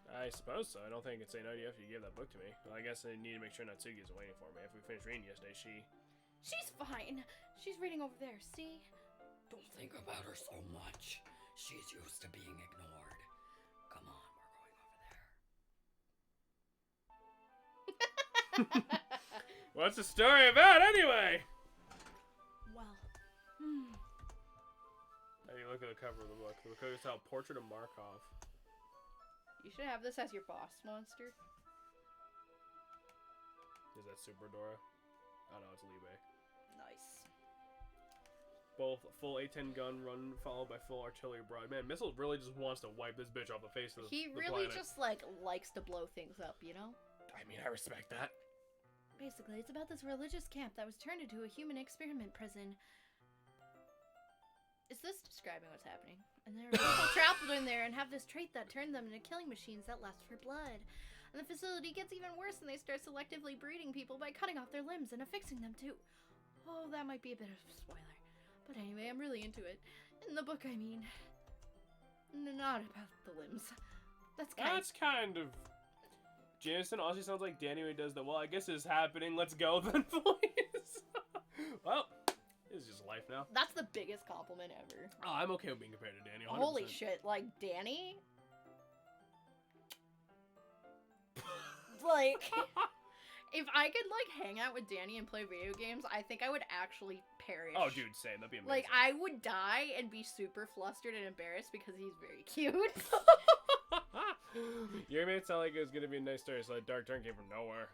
I suppose so. I don't think I could say no to you after you gave that book to me. Well, I guess I need to make sure Natsuki isn't waiting for me. After we finished reading yesterday, She's fine. She's reading over there, see? Don't think about her so much. She's used to being ignored. Come on, we're going over there. What's the story about anyway? Well, How do you look at the cover of the book? The book is called Portrait of Markov. you should have this as your boss monster. Is that Super Dora? Oh no, it's Libe. Nice. Both full A10 gun run followed by full artillery barrage. Man, Missile really just wants to wipe this bitch off the face of the He the really planet. just, like, likes to blow things up, you know? I mean, I respect that. Basically, it's about this religious camp that was turned into a human experiment prison. Is this describing what's happening? And there are people trapped in there and have this trait that turned them into killing machines that lust for blood. And the facility gets even worse and they start selectively breeding people by cutting off their limbs and affixing them too. Oh, that might be a bit of a spoiler. But anyway, I'm really into it. In the book, I mean. Not about the limbs. That's kind of... Jameson honestly sounds like Danny when he does that. Well, I guess it's happening. Let's go then, please. Well, it's just life now. That's the biggest compliment ever. Oh, I'm okay with being compared to Danny. 100%. Holy shit, like, Danny? Like, if I could, like, hang out with Danny and play video games, I think I would actually perish. Oh, dude, same. That'd be amazing. Like, I would die and be super flustered and embarrassed because he's very cute. Your made it sound like it was gonna be a nice story, so that dark turn came from nowhere.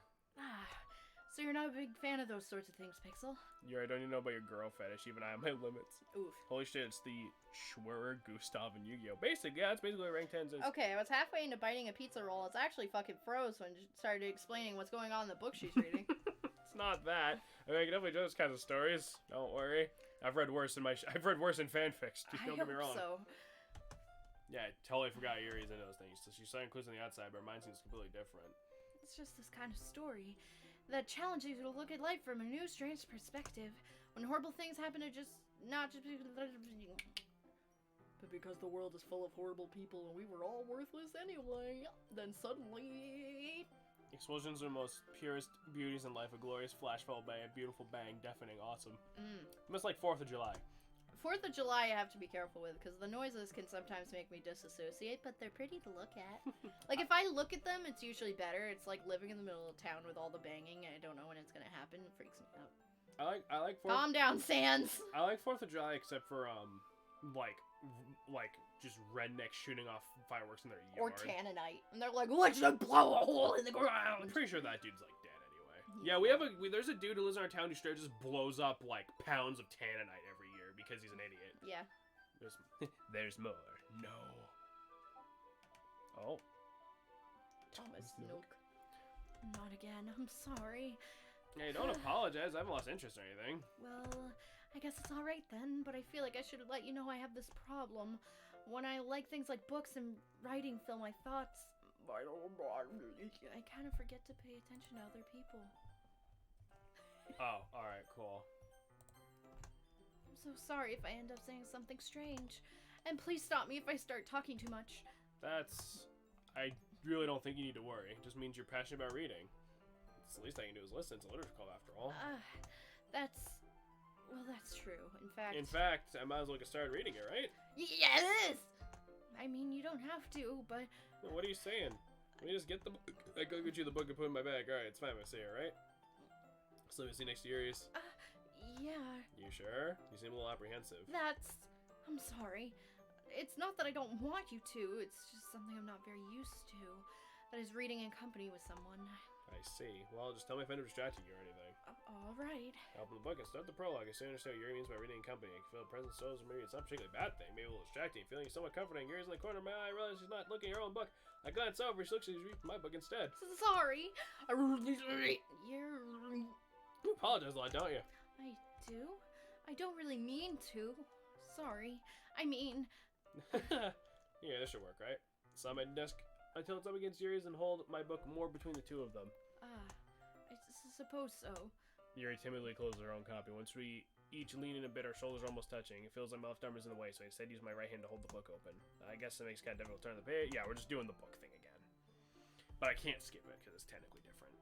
So you're not a big fan of those sorts of things, Pixel? I don't even know about your girl fetish. Even I have my limits. Oof. Holy shit, it's the Schwerer, Gustav, and Yu-Gi-Oh! Basic, yeah, it's basically what rank 10 is. Okay, I was halfway into biting a pizza roll. It's actually fucking froze when she started explaining what's going on in the book she's reading. It's not that. I mean, I can definitely do those kinds of stories. Don't worry. I've read worse in I've read worse in fanfics. Don't get me wrong. So. Yeah, I totally forgot Yuri's into those things. So she saw includes on the outside, but mine seems completely different. It's just this kind of story that challenges you to look at life from a new, strange perspective. When horrible things happen to not just but because the world is full of horrible people and we were all worthless anyway, then suddenly... Explosions are the most purest beauties in life. A glorious flash followed by a beautiful bang, deafening, awesome. Almost like 4th of July. 4th of July I have to be careful with, because the noises can sometimes make me disassociate, but they're pretty to look at. Like, if I look at them, it's usually better. It's like living in the middle of town with all the banging, and I don't know when it's gonna happen. It freaks me out. I like 4th... Calm down, Sans! I like 4th of July, except for, like just rednecks shooting off fireworks in their yard. Or Tananite. And they're like, let's just blow a hole in the ground! I'm pretty sure that dude's, like, dead anyway. Yeah, there's a dude who lives in our town who straight just blows up, like, pounds of Tananite every year because he's an idiot. Yeah. There's more. No. Oh. Thomas Nook. Not again. I'm sorry. Hey, don't apologize. I haven't lost interest or anything. Well, I guess it's alright then, but I feel like I should let you know I have this problem. When I like things like books and writing fill my thoughts, I kind of forget to pay attention to other people. Oh, alright, cool. I'm so sorry if I end up saying something strange. And please stop me if I start talking too much. I really don't think you need to worry. It just means you're passionate about reading. It's the least I can do is listen. It's a literature club after all. That's true. In fact, I might as well get started reading it, right? Yes! I mean, you don't have to, but... What are you saying? Let me just get the book. I go get you the book and put it in my bag. Alright, it's fine. I see it, right? So we see next to Yuri's. Yeah. You sure? You seem a little apprehensive. I'm sorry. It's not that I don't want you to. It's just something I'm not very used to. That is reading in company with someone. I see. Well, just tell me if I end up distracting you or anything. Alright. Open the book and start the prologue. I soon understand what Yuri means by reading in company. I can feel the presence of souls, or maybe it's not a particularly bad thing. Maybe a little distracting. Feeling somewhat comforting. Yuri's in the corner of my eye. I realize she's not looking at her own book. I glance over. She looks like she's reading my book instead. Sorry. You apologize a lot, don't you? I do? I don't really mean to. Sorry. I mean... Yeah, this should work, right? So I'm at the desk. I tilt up against Yuri's and hold my book more between the two of them. I suppose so. Yuri timidly closes her own copy. Once we each lean in a bit, our shoulders are almost touching. It feels like my left arm is in the way, so I instead use my right hand to hold the book open. I guess it makes it kind of difficult to turn the page. Yeah, we're just doing the book thing again. But I can't skip it, because it's technically different.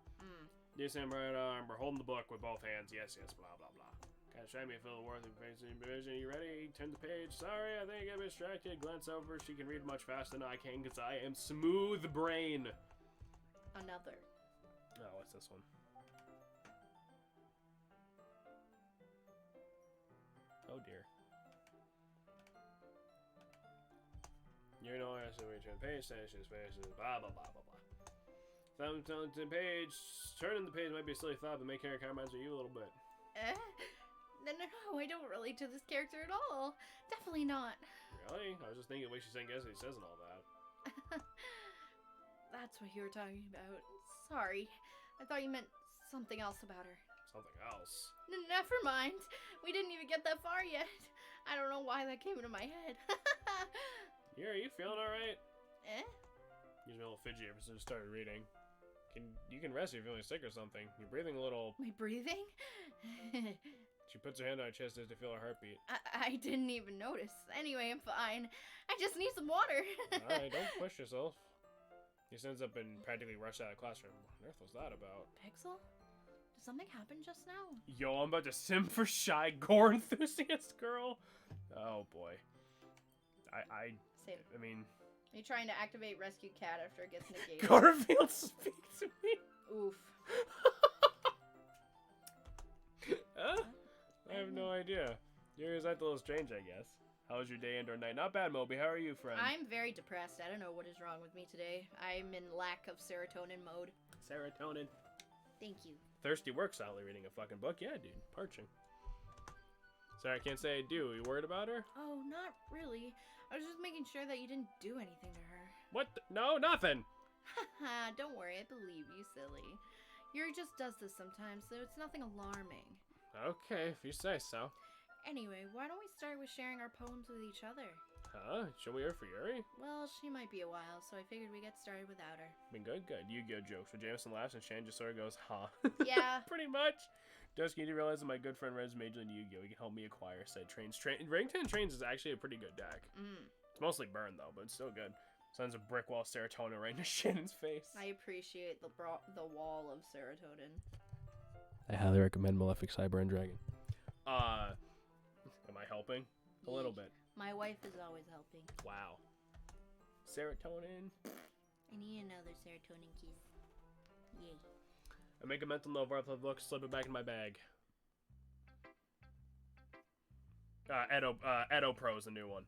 This hand, right arm, we're holding the book with both hands. Yes, blah, blah, blah. Kind of shy me, feel the worth of facing vision. You ready? Turn the page. Sorry, I think I got distracted. Glance over. She can read much faster than I can, because I am smooth brain. Another. Oh, what's this one? Oh dear. You know, I should return page, stations, blah, blah, blah, blah, blah. Thumb to the page. Turning the page might be a silly thought, but make her kind of reminds you a little bit. No, I don't relate to this character at all. Definitely not. Really? I was just thinking the way she's saying yes, he says and all that. That's what you were talking about. Sorry. I thought you meant something else about her. Something else. Never mind. We didn't even get that far yet. I don't know why that came into my head. Yeah, are you feeling alright? Eh? You're a little fidgety ever since you started reading. You can rest if you're feeling sick or something. You're breathing a little... My breathing? She puts her hand on her chest as to feel her heartbeat. I didn't even notice. Anyway, I'm fine. I just need some water. Alright, don't push yourself. He ends up and practically rushed out of the classroom. What on earth was that about? Pixel? Did something happen just now? Yo, I'm about to sim for shy gore enthusiast girl. Oh boy. Save. I mean... Are you trying to activate Rescue Cat after it gets negated? Garfield, speak to me. Oof. Huh? I have no idea. Yours acting a little strange, I guess. How was your day and or night? Not bad, Moby. How are you, friend? I'm very depressed. I don't know what is wrong with me today. I'm in lack of serotonin mode. Serotonin. Thank you. Thirsty work, solidly reading a fucking book. Yeah, dude. Parching. Sorry, I can't say I do. Are you worried about her? Oh, not really. I was just making sure that you didn't do anything to her. What? No, nothing. Haha, don't worry. I believe you, silly. Yuri just does this sometimes, so it's nothing alarming. Okay, if you say so. Anyway, why don't we start with sharing our poems with each other? Huh? Should we hear for Yuri? Well, she might be a while, so I figured we get started without her. Been good, good. Yu-Gi-Oh jokes. Where Jameson laughs and Shan just sort of goes, huh? Yeah. Pretty much. Doki, you do realize that my good friend Red's major in Yu-Gi-Oh! He can help me acquire said trains. Ring 10 Trains is actually a pretty good deck. It's mostly burned, though, but it's still good. Sends a brick wall serotonin right into Shannon's face. I appreciate the wall of serotonin. I highly recommend Malefic Cyber and Dragon. Am I helping? A little bit. My wife is always helping. Wow. Serotonin. I need another serotonin kiss. Yay. I make a mental note of the book, slip it back in my bag. Edo Pro is the new one.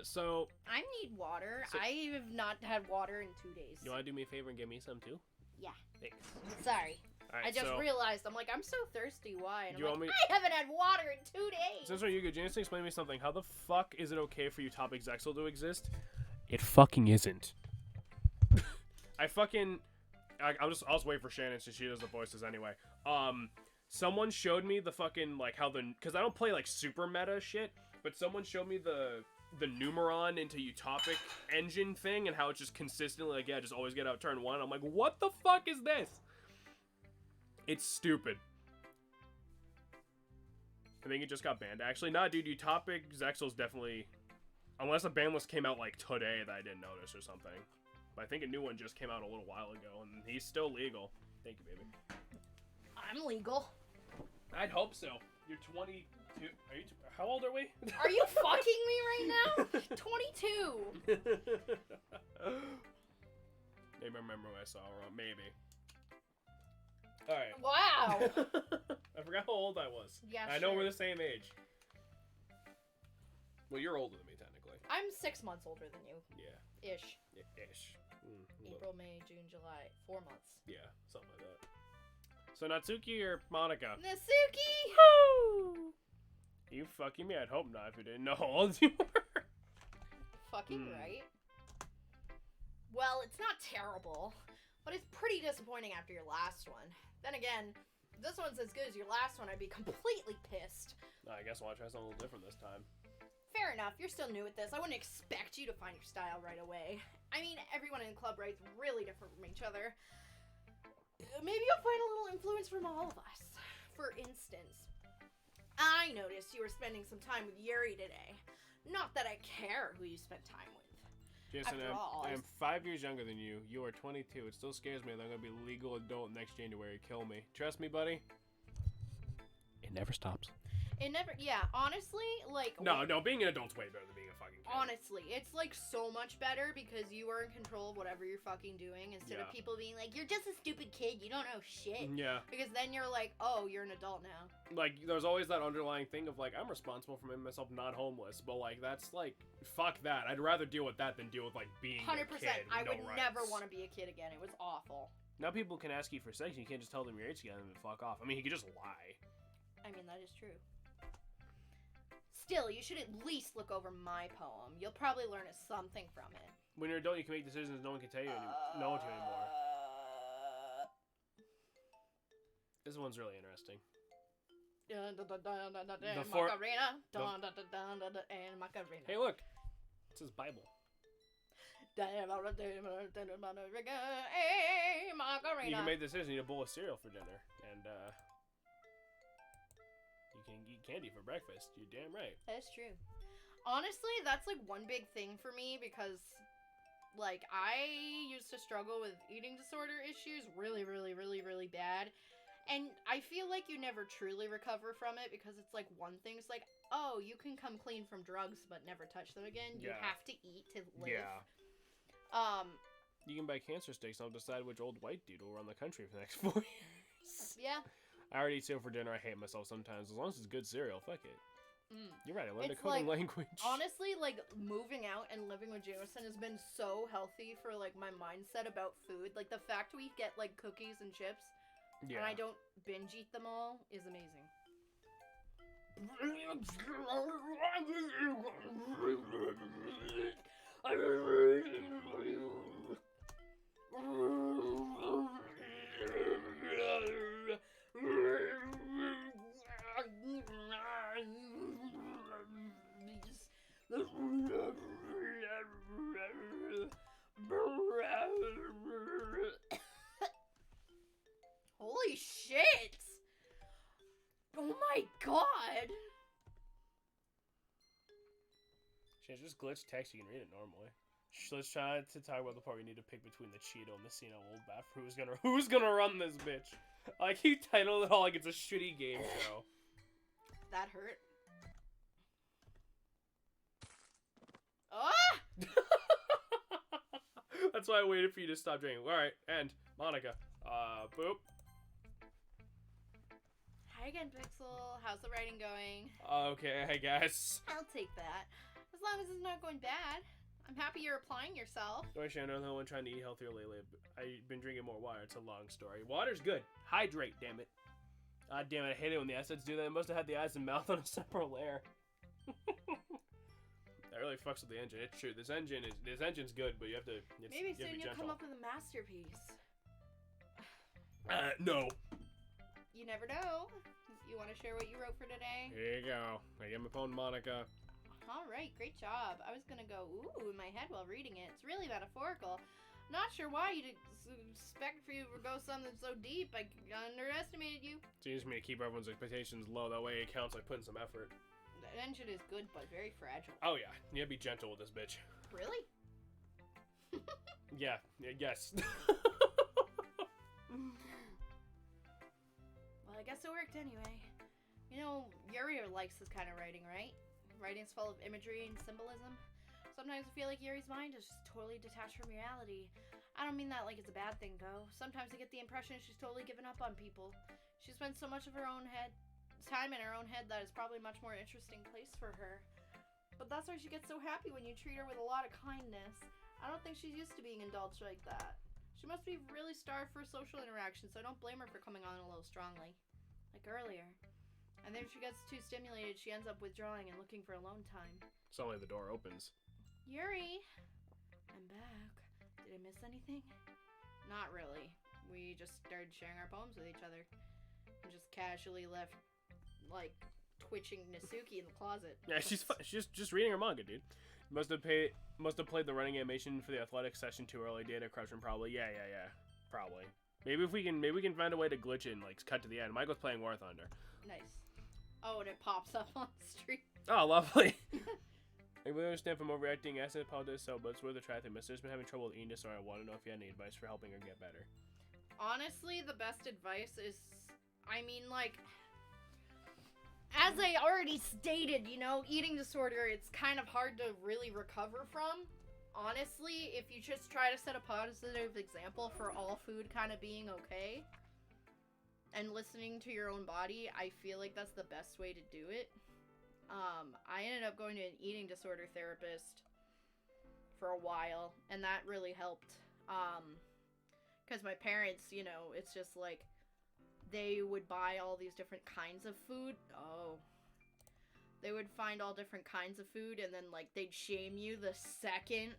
So... I need water. I have not had water in 2 days. You want to do me a favor and give me some, too? Yeah. Thanks. Sorry. All right, I just realized, I'm like, I'm so thirsty, why? And You I'm want like, me- I haven't had water in 2 days! Since we're Yu-Gi-Oh! James, explain to me something. How the fuck is it okay for Utopic Zexal to exist? It fucking isn't. I'll just wait for Shannon since she does the voices anyway. Someone showed me the fucking, like, how because I don't play, like, super meta shit, but someone showed me the Numeron into Utopic engine thing and how it's just consistently, like, yeah, just always get out turn one. I'm like, what the fuck is this? It's stupid. I think it just got banned. Actually, nah, dude, Utopic Zexal's definitely... Unless a ban list came out, like, today that I didn't notice or something. But I think a new one just came out a little while ago, and he's still legal. Thank you, baby. I'm legal. I'd hope so. You're 22. Are you... How old are we? Are you fucking me right now? 22. Maybe I remember when I saw her. Maybe. Alright. Wow. I forgot how old I was. Yeah, I know sure. we're the same age. Well, you're older than me, technically. I'm 6 months older than you. Yeah. Ish. Ish. April, May, June, July. 4 months. Yeah, something like that. So Natsuki or Monica? Natsuki! Woo! You fucking me? I'd hope not if you didn't know how old you were. Fucking right. Well, it's not terrible, but it's pretty disappointing after your last one. Then again, if this one's as good as your last one, I'd be completely pissed. I guess I'll try something a little different this time. Fair enough, you're still new at this. I wouldn't expect you to find your style right away. I mean, everyone in the club writes really different from each other. Maybe you'll find a little influence from all of us. For instance, I noticed you were spending some time with Yuri today. Not that I care who you spent time with. Jason, After all, I'm 5 years younger than you. You are 22. It still scares me that I'm going to be a legal adult next January. Kill me. Trust me, buddy. It never stops. It never, yeah, honestly, like... No, being an adult's way better than being a fucking kid. Honestly, it's, like, so much better because you are in control of whatever you're fucking doing instead of people being like, you're just a stupid kid, you don't know shit. Yeah. Because then you're like, oh, you're an adult now. Like, there's always that underlying thing of, like, I'm responsible for making myself not homeless, but, like, that's, like, fuck that. I'd rather deal with that than deal with, like, being 100%. a kid with I would no never rights. want to be a kid again. It was awful. Now people can ask you for sex, and you can't just tell them your age again and fuck off. I mean, you could just lie. I mean, that is true. Still, you should at least look over my poem. You'll probably learn something from it. When you're an adult, you can make decisions no one can tell you no one to anymore. This one's really interesting. Macarena. And Macarena. Hey, look. It says Bible. Macarena. You can make decisions. You need a bowl of cereal for dinner. And, you can eat candy for breakfast. You're damn right. That's true. Honestly, that's like one big thing for me because, like, I used to struggle with eating disorder issues really, really, really, really bad. And I feel like you never truly recover from it because it's like one thing. It's like, oh, you can come clean from drugs but never touch them again. You have to eat to live. Yeah. You can buy cancer sticks and I'll decide which old white dude will run the country for the next 4 years. Yeah. I already eat cereal for dinner. I hate myself sometimes. As long as it's good cereal, fuck it. You're right. I learned a coding language. Honestly, like, moving out and living with Jameson has been so healthy for, like, my mindset about food. Like, the fact we get, like, cookies and chips and I don't binge eat them all is amazing. Holy shit! Oh my god! She just glitched text. You can read it normally. Let's try to talk about the part we need to pick between the Cheeto and the Cena old bath. Who's gonna run this bitch? Like, he titled it all like it's a shitty game show. That hurt. Ah! That's why I waited for you to stop drinking. Alright, and Monica. Boop. Hi again, Pixel. How's the writing going? Okay, I guess. I'll take that. As long as it's not going bad. I'm happy you're applying yourself. Don't worry, I know the one trying to eat healthier lately. I've been drinking more water. It's a long story. Water's good. Hydrate, damn it. God damn it, I hate it when the assets do that. It must have had the eyes and mouth on a separate layer. That really fucks with the engine. It's true. This engine's good, but you have to. Maybe soon you'll come up with a masterpiece. No. You never know. You want to share what you wrote for today? Here you go. I get my phone, Monica. All right, great job. I was gonna go ooh in my head while reading it. It's really metaphorical. Not sure why you'd expect for you to go something so deep. I underestimated you. So you just mean to keep everyone's expectations low. That way it counts like putting some effort. The engine is good, but very fragile. Oh yeah, you gotta be gentle with this bitch. Really? Yeah. Yes. Well, I guess it worked anyway. You know, Yuri likes this kind of writing, right? Writing's full of imagery and symbolism. Sometimes I feel like Yuri's mind is just totally detached from reality. I don't mean that like it's a bad thing, though. Sometimes I get the impression she's totally given up on people. She spends so much of her own time in her own head that it's probably a much more interesting place for her. But that's why she gets so happy when you treat her with a lot of kindness. I don't think she's used to being indulged like that. She must be really starved for social interaction, so I don't blame her for coming on a little strongly. Like earlier. And then if she gets too stimulated, she ends up withdrawing and looking for alone time. Suddenly the door opens. Yuri! I'm back. Did I miss anything? Not really. We just started sharing our poems with each other. And just casually left, like, twitching Nasuki in the closet. Yeah, she's just reading her manga, dude. Must have played the running animation for the athletics session too early. Data corruption, probably. Yeah. Probably. Maybe we can find a way to glitch it and like cut to the end. Michael's playing War Thunder. Nice. Oh, and it pops up on the street. Oh, lovely. I really understand from overreacting. I apologize so, but it's worth a try. My sister's been having trouble with eating disorder. I want to know if you had any advice for helping her get better. Honestly, the best advice is, I mean, like, as I already stated, you know, eating disorder, it's kind of hard to really recover from. Honestly, if you just try to set a positive example for all food kind of being okay and listening to your own body, I feel like that's the best way to do it. I ended up going to an eating disorder therapist for a while, and that really helped. Because my parents, you know, it's just like, they would buy all these different kinds of food. Oh. They would find all different kinds of food, and then, like, they'd shame you the second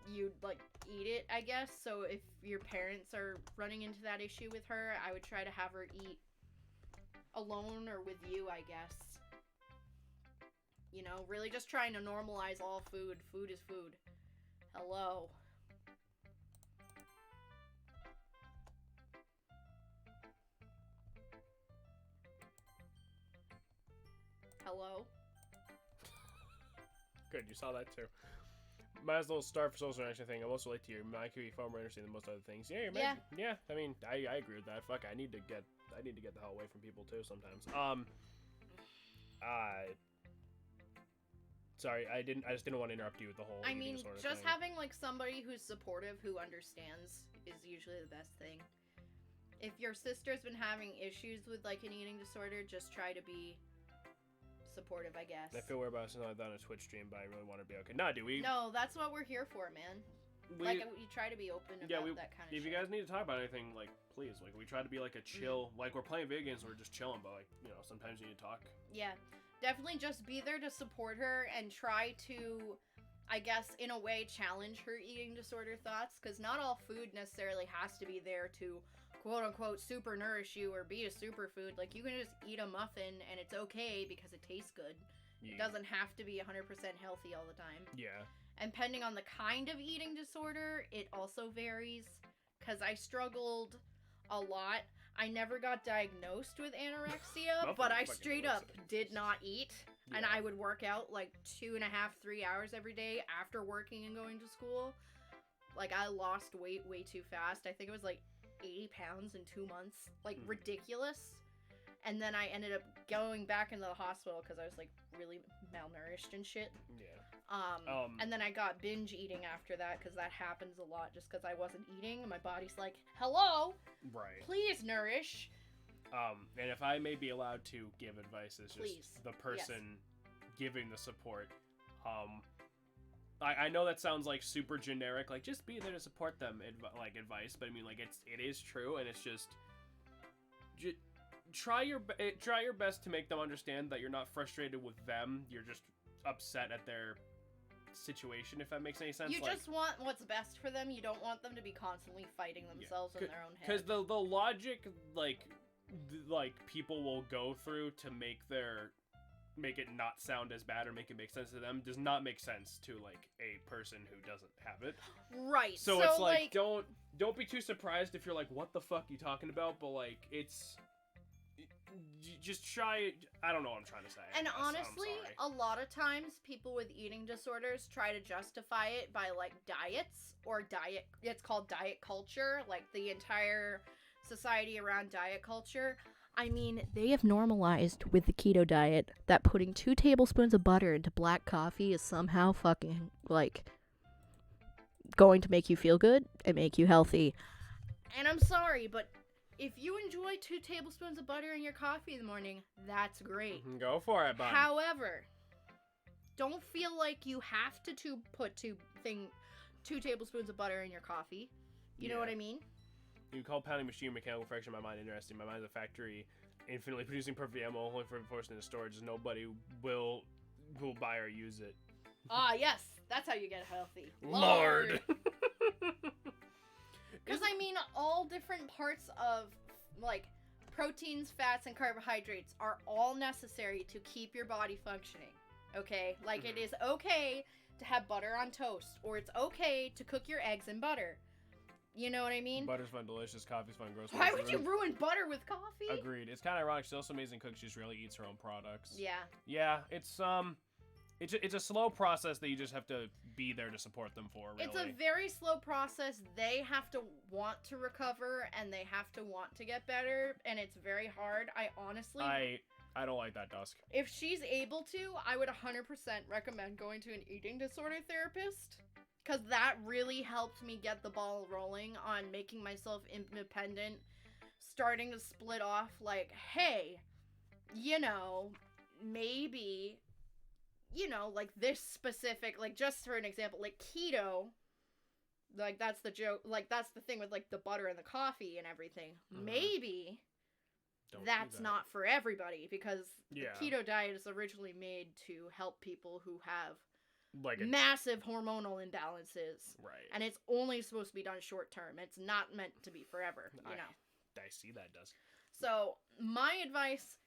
you'd, like, eat it, I guess. So if your parents are running into that issue with her, I would try to have her eat alone or with you, I guess. You know, really just trying to normalize all food. Food is food. Hello. Hello? Good, you saw that too. Might as well start for social interaction thing. I'm also like to your mind could be far more interesting than most other things. Yeah, yeah. I mean, I agree with that. Fuck, I need to get the hell away from people too sometimes. Sorry, I just didn't want to interrupt you with the whole. I mean, just thing. having like somebody who's supportive, who understands, is usually the best thing. If your sister's been having issues with like an eating disorder, just try to be supportive, I guess. I feel weird about something like that on a Twitch stream, but I really want to be okay. Nah, do we? No, that's what we're here for, man. Like, we try to be open about that kind of shit. If you guys need to talk about anything, like, please. Like, we try to be, like, a chill... Like, we're playing video games, we're just chilling, but, like, you know, sometimes you need to talk. Yeah. Definitely just be there to support her and try to, I guess, in a way, challenge her eating disorder thoughts. Because not all food necessarily has to be there to, quote-unquote, super nourish you or be a superfood. Like, you can just eat a muffin, and it's okay because it tastes good. Yeah. It doesn't have to be 100% healthy all the time. Yeah. And depending on the kind of eating disorder, it also varies. Because I struggled a lot. I never got diagnosed with anorexia, but I straight up did not eat. Yeah. And I would work out like 2.5, 3 hours every day after working and going to school. Like, I lost weight way too fast. I think it was like 80 pounds in 2 months. Like, ridiculous. And then I ended up going back into the hospital because I was like really malnourished and shit. Yeah. And then I got binge eating after that because that happens a lot just because I wasn't eating and my body's like, hello, right? Please nourish. And if I may be allowed to give advice as just the person giving the support, I know that sounds like super generic, like just be there to support them, like advice, but I mean like it is true, and it's just try your best to make them understand that you're not frustrated with them, you're just upset at their situation, if that makes any sense. You just want what's best for them. You don't want them to be constantly fighting themselves in their own head. Because the logic like people will go through to make it not sound as bad or make it make sense to them does not make sense to like a person who doesn't have it. Right. So it's like don't be too surprised if you're like, what the fuck you talking about? But like it's just try it. I don't know what I'm trying to say. And honestly, a lot of times people with eating disorders try to justify it by like diets or it's called diet culture, like the entire society around diet culture. I mean, they have normalized with the keto diet that putting 2 tablespoons of butter into black coffee is somehow fucking like going to make you feel good and make you healthy. And I'm sorry, but if you enjoy 2 tablespoons of butter in your coffee in the morning, that's great. Go for it, bud. However, don't feel like you have to put 2 tablespoons of butter in your coffee. You know what I mean? You call pounding machine mechanical friction my mind interesting. My mind is a factory infinitely producing perfect ammo only for forcing into storage. Nobody will buy or use it. Ah, yes. That's how you get healthy. Lord. Because, I mean, all different parts of, like, proteins, fats, and carbohydrates are all necessary to keep your body functioning, okay? Like, it is okay to have butter on toast, or it's okay to cook your eggs in butter. You know what I mean? Butter's fun, delicious. Coffee's fun, gross. Why would you ruin butter with coffee? Agreed. It's kind of ironic. She's also amazing cook. She just really eats her own products. Yeah. Yeah, it's a slow process that you just have to be there to support them for, really. It's a very slow process. They have to want to recover, and they have to want to get better, and it's very hard. I honestly... I don't like that, Dusk. If she's able to, I would 100% recommend going to an eating disorder therapist, because that really helped me get the ball rolling on making myself independent, starting to split off, like, hey, you know, maybe... You know, like this specific, like just for an example, like keto, like that's the joke, like that's the thing with like the butter and the coffee and everything. Maybe Don't do that's that. not for everybody, because Yeah. the keto diet is originally made to help people who have Like a massive hormonal imbalances. right. And it's only supposed to be done short term. It's not meant to be forever, I see that does. So, my advice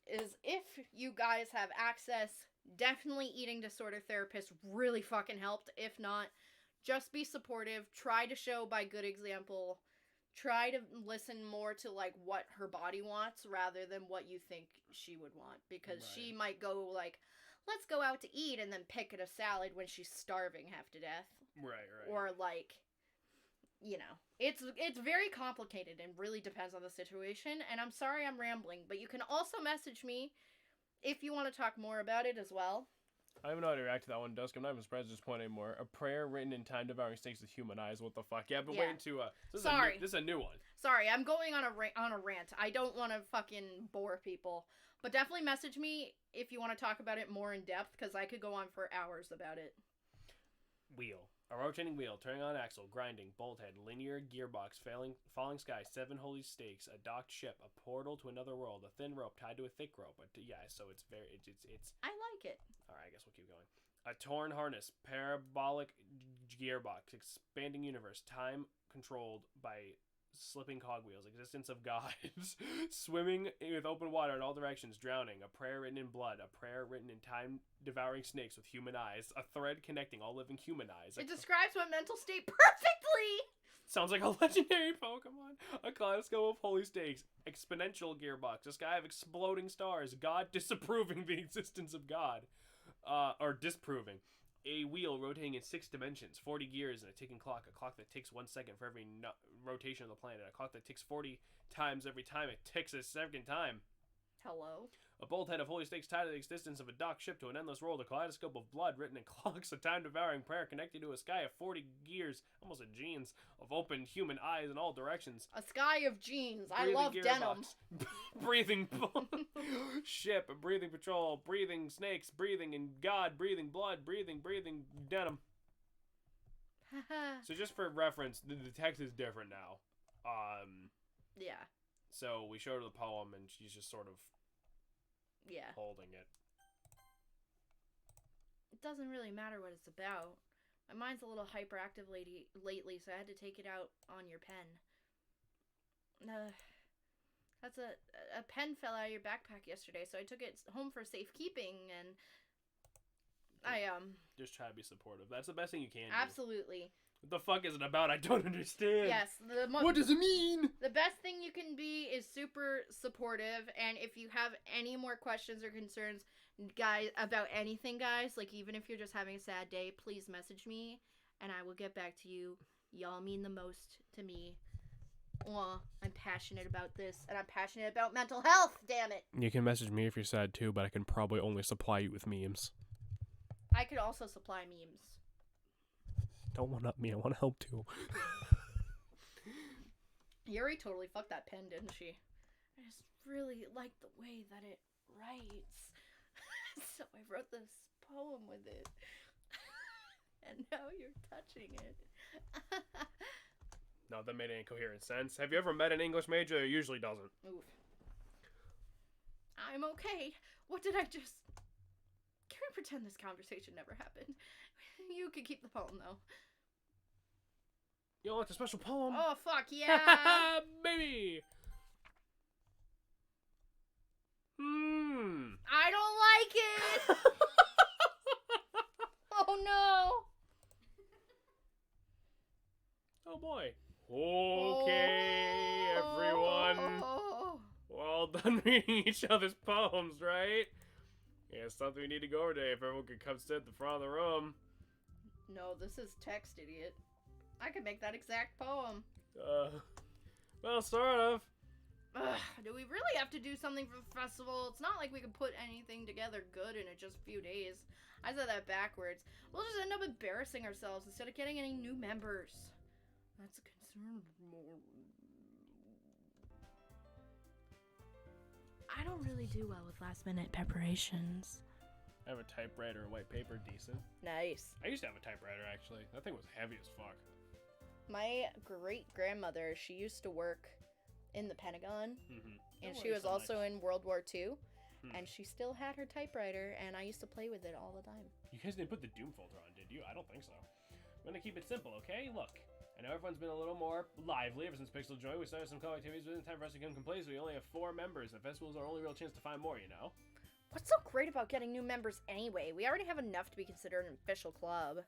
is, if you guys have access, definitely eating disorder therapist really fucking helped. If not, just be supportive. Try to show by good example. Try to listen more to like what her body wants rather than what you think she would want, because she might go like, let's go out to eat, and then pick at a salad when she's starving half to death. Right. Or like, it's very complicated and really depends on the situation. And I'm sorry I'm rambling, but you can also message me if you want to talk more about it as well. I don't even know how to react to that one, Dusk. I'm not even surprised at this point anymore. A prayer written in time-devouring snakes with human eyes. What the fuck? Yeah, I've been waiting to. This is a new one. Sorry, I'm going on a rant. I don't want to fucking bore people, but definitely message me if you want to talk about it more in depth, because I could go on for hours about it. Wheel. A rotating wheel, turning on axle, grinding, bolt head, linear gearbox, falling sky, 7 holy stakes, a docked ship, a portal to another world, a thin rope tied to a thick rope. So it's very, it's. I like it. All right, I guess we'll keep going. A torn harness, parabolic gearbox, expanding universe, time controlled by slipping cogwheels, existence of gods, swimming with open water in all directions, drowning, a prayer written in blood, a prayer written in time-devouring snakes with human eyes, a thread connecting all living human eyes. It describes my mental state perfectly! Sounds like a legendary Pokemon. A kaleidoscope of holy stakes, exponential gearbox, a sky of exploding stars, God disapproving the existence of God, or disproving. A wheel rotating in 6 dimensions, 40 gears, and a ticking clock. A clock that ticks 1 second for every rotation of the planet. A clock that ticks 40 times every time it ticks a second time. Hello? A bolt head of holy stakes tied to the existence of a docked ship to an endless world. A kaleidoscope of blood written in clocks. A time-devouring prayer connected to a sky of 40 gears, almost a genes, of open human eyes in all directions. A sky of jeans. I Breathing love denim. Breathing ship, breathing patrol, breathing snakes, breathing in God, breathing blood, breathing denim. So just for reference, the text is different now. Yeah. So we showed her the poem, and she's just sort of holding it. It doesn't really matter what it's about. My mind's a little hyperactive lately, so I had to take it out on your pen. That's a pen fell out of your backpack yesterday, so I took it home for safekeeping, and I just try to be supportive. That's the best thing you can do. Absolutely. What the fuck is it about? I don't understand. Yes. What does it mean? The best thing you can be is super supportive, and if you have any more questions or concerns, guys, about anything, guys, like even if you're just having a sad day, please message me, and I will get back to you. Y'all mean the most to me. I'm passionate about this, and I'm passionate about mental health, damn it. You can message me if you're sad too, but I can probably only supply you with memes. I could also supply memes. Don't one-up me, I want to help too. Yuri totally fucked that pen, didn't she? I just really like the way that it writes. So I wrote this poem with it. And now you're touching it. No, that made any coherent sense. Have you ever met an English major? It usually doesn't. Oof. I'm okay. What did I just... Can we pretend this conversation never happened? You could keep the poem, though. Yo, it's a special poem. Oh, fuck, yeah! Baby! I don't like it! Oh, no! Oh, boy. Okay, everyone. We're all done reading each other's poems, right? Yeah, it's something we need to go over today if everyone could come sit at the front of the room. No, this is text, idiot. I could make that exact poem. Well, sort of. Do we really have to do something for the festival? It's not like we can put anything together good in just a few days. I said that backwards. We'll just end up embarrassing ourselves instead of getting any new members. That's a concern. I don't really do well with last-minute preparations. I have a typewriter and white paper, decent. Nice. I used to have a typewriter, actually. That thing was heavy as fuck. My great-grandmother, she used to work in the Pentagon, Mm-hmm. and she was also in World War II, and she still had her typewriter, and I used to play with it all the time. You guys didn't put the Doom folder on, did you? I don't think so. I'm gonna keep it simple, okay? Look, I know everyone's been a little more lively ever since Pixel joined. We started some co-activities, but it's time for us to become complacent. We only have 4 members. The festival's our only real chance to find more, you know? What's so great about getting new members anyway? We already have enough to be considered an official club.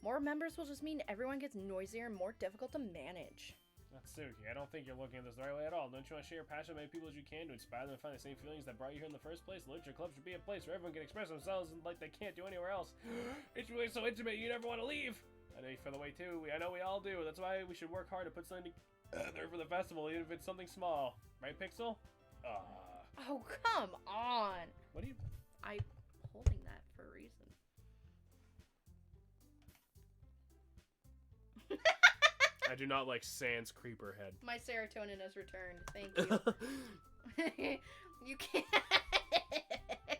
More members will just mean everyone gets noisier and more difficult to manage. Natsuki, I don't think you're looking at this the right way at all. Don't you want to share your passion with as many people as you can to inspire them to find the same feelings that brought you here in the first place? The Literature Club should be a place where everyone can express themselves like they can't do anywhere else. It's really so intimate, you never want to leave. I know you feel the way too. I know we all do. That's why we should work hard to put something together for the festival, even if it's something small. Right, Pixel? Oh, come on. What are you... I'm holding that for a reason. I do not like Sans Creeper Head. My serotonin has returned. Thank you. You can't...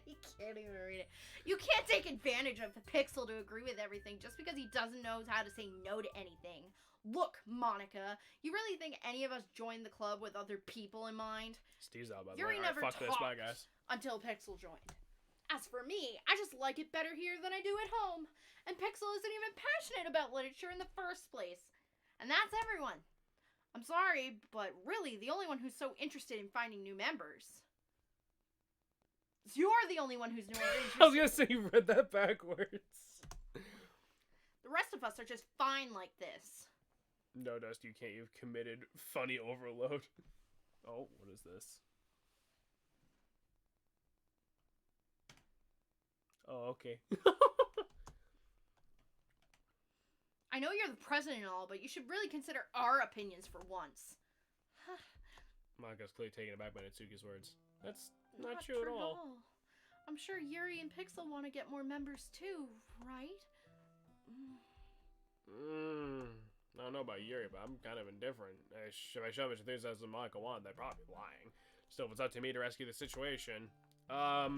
You can't even read it. You can't take advantage of the Pixel to agree with everything just because he doesn't know how to say no to anything. Look, Monica, you really think any of us joined the club with other people in mind? Steve's out, by the Yuri way. never Alright, fuck this, bye, talked guys. until Pixel joined. As for me, I just like it better here than I do at home. And Pixel isn't even passionate about literature in the first place. And that's everyone. I'm sorry, but really, the only one who's so interested in finding new members. You're the only one who's more interested. I was gonna say you read that backwards. The rest of us are just fine like this. No, Dust, you can't. You've committed funny overload. Oh, what is this? Oh, okay. I know you're the president and all, but you should really consider our opinions for once. Monica's clearly taken aback by Natsuki's words. That's not true at all. I'm sure Yuri and Pixel want to get more members too, right? I don't know about Yuri, but I'm kind of indifferent. If I show much enthusiasm Monica wanted, they'd probably be lying. Still, if it's up to me to rescue the situation, No.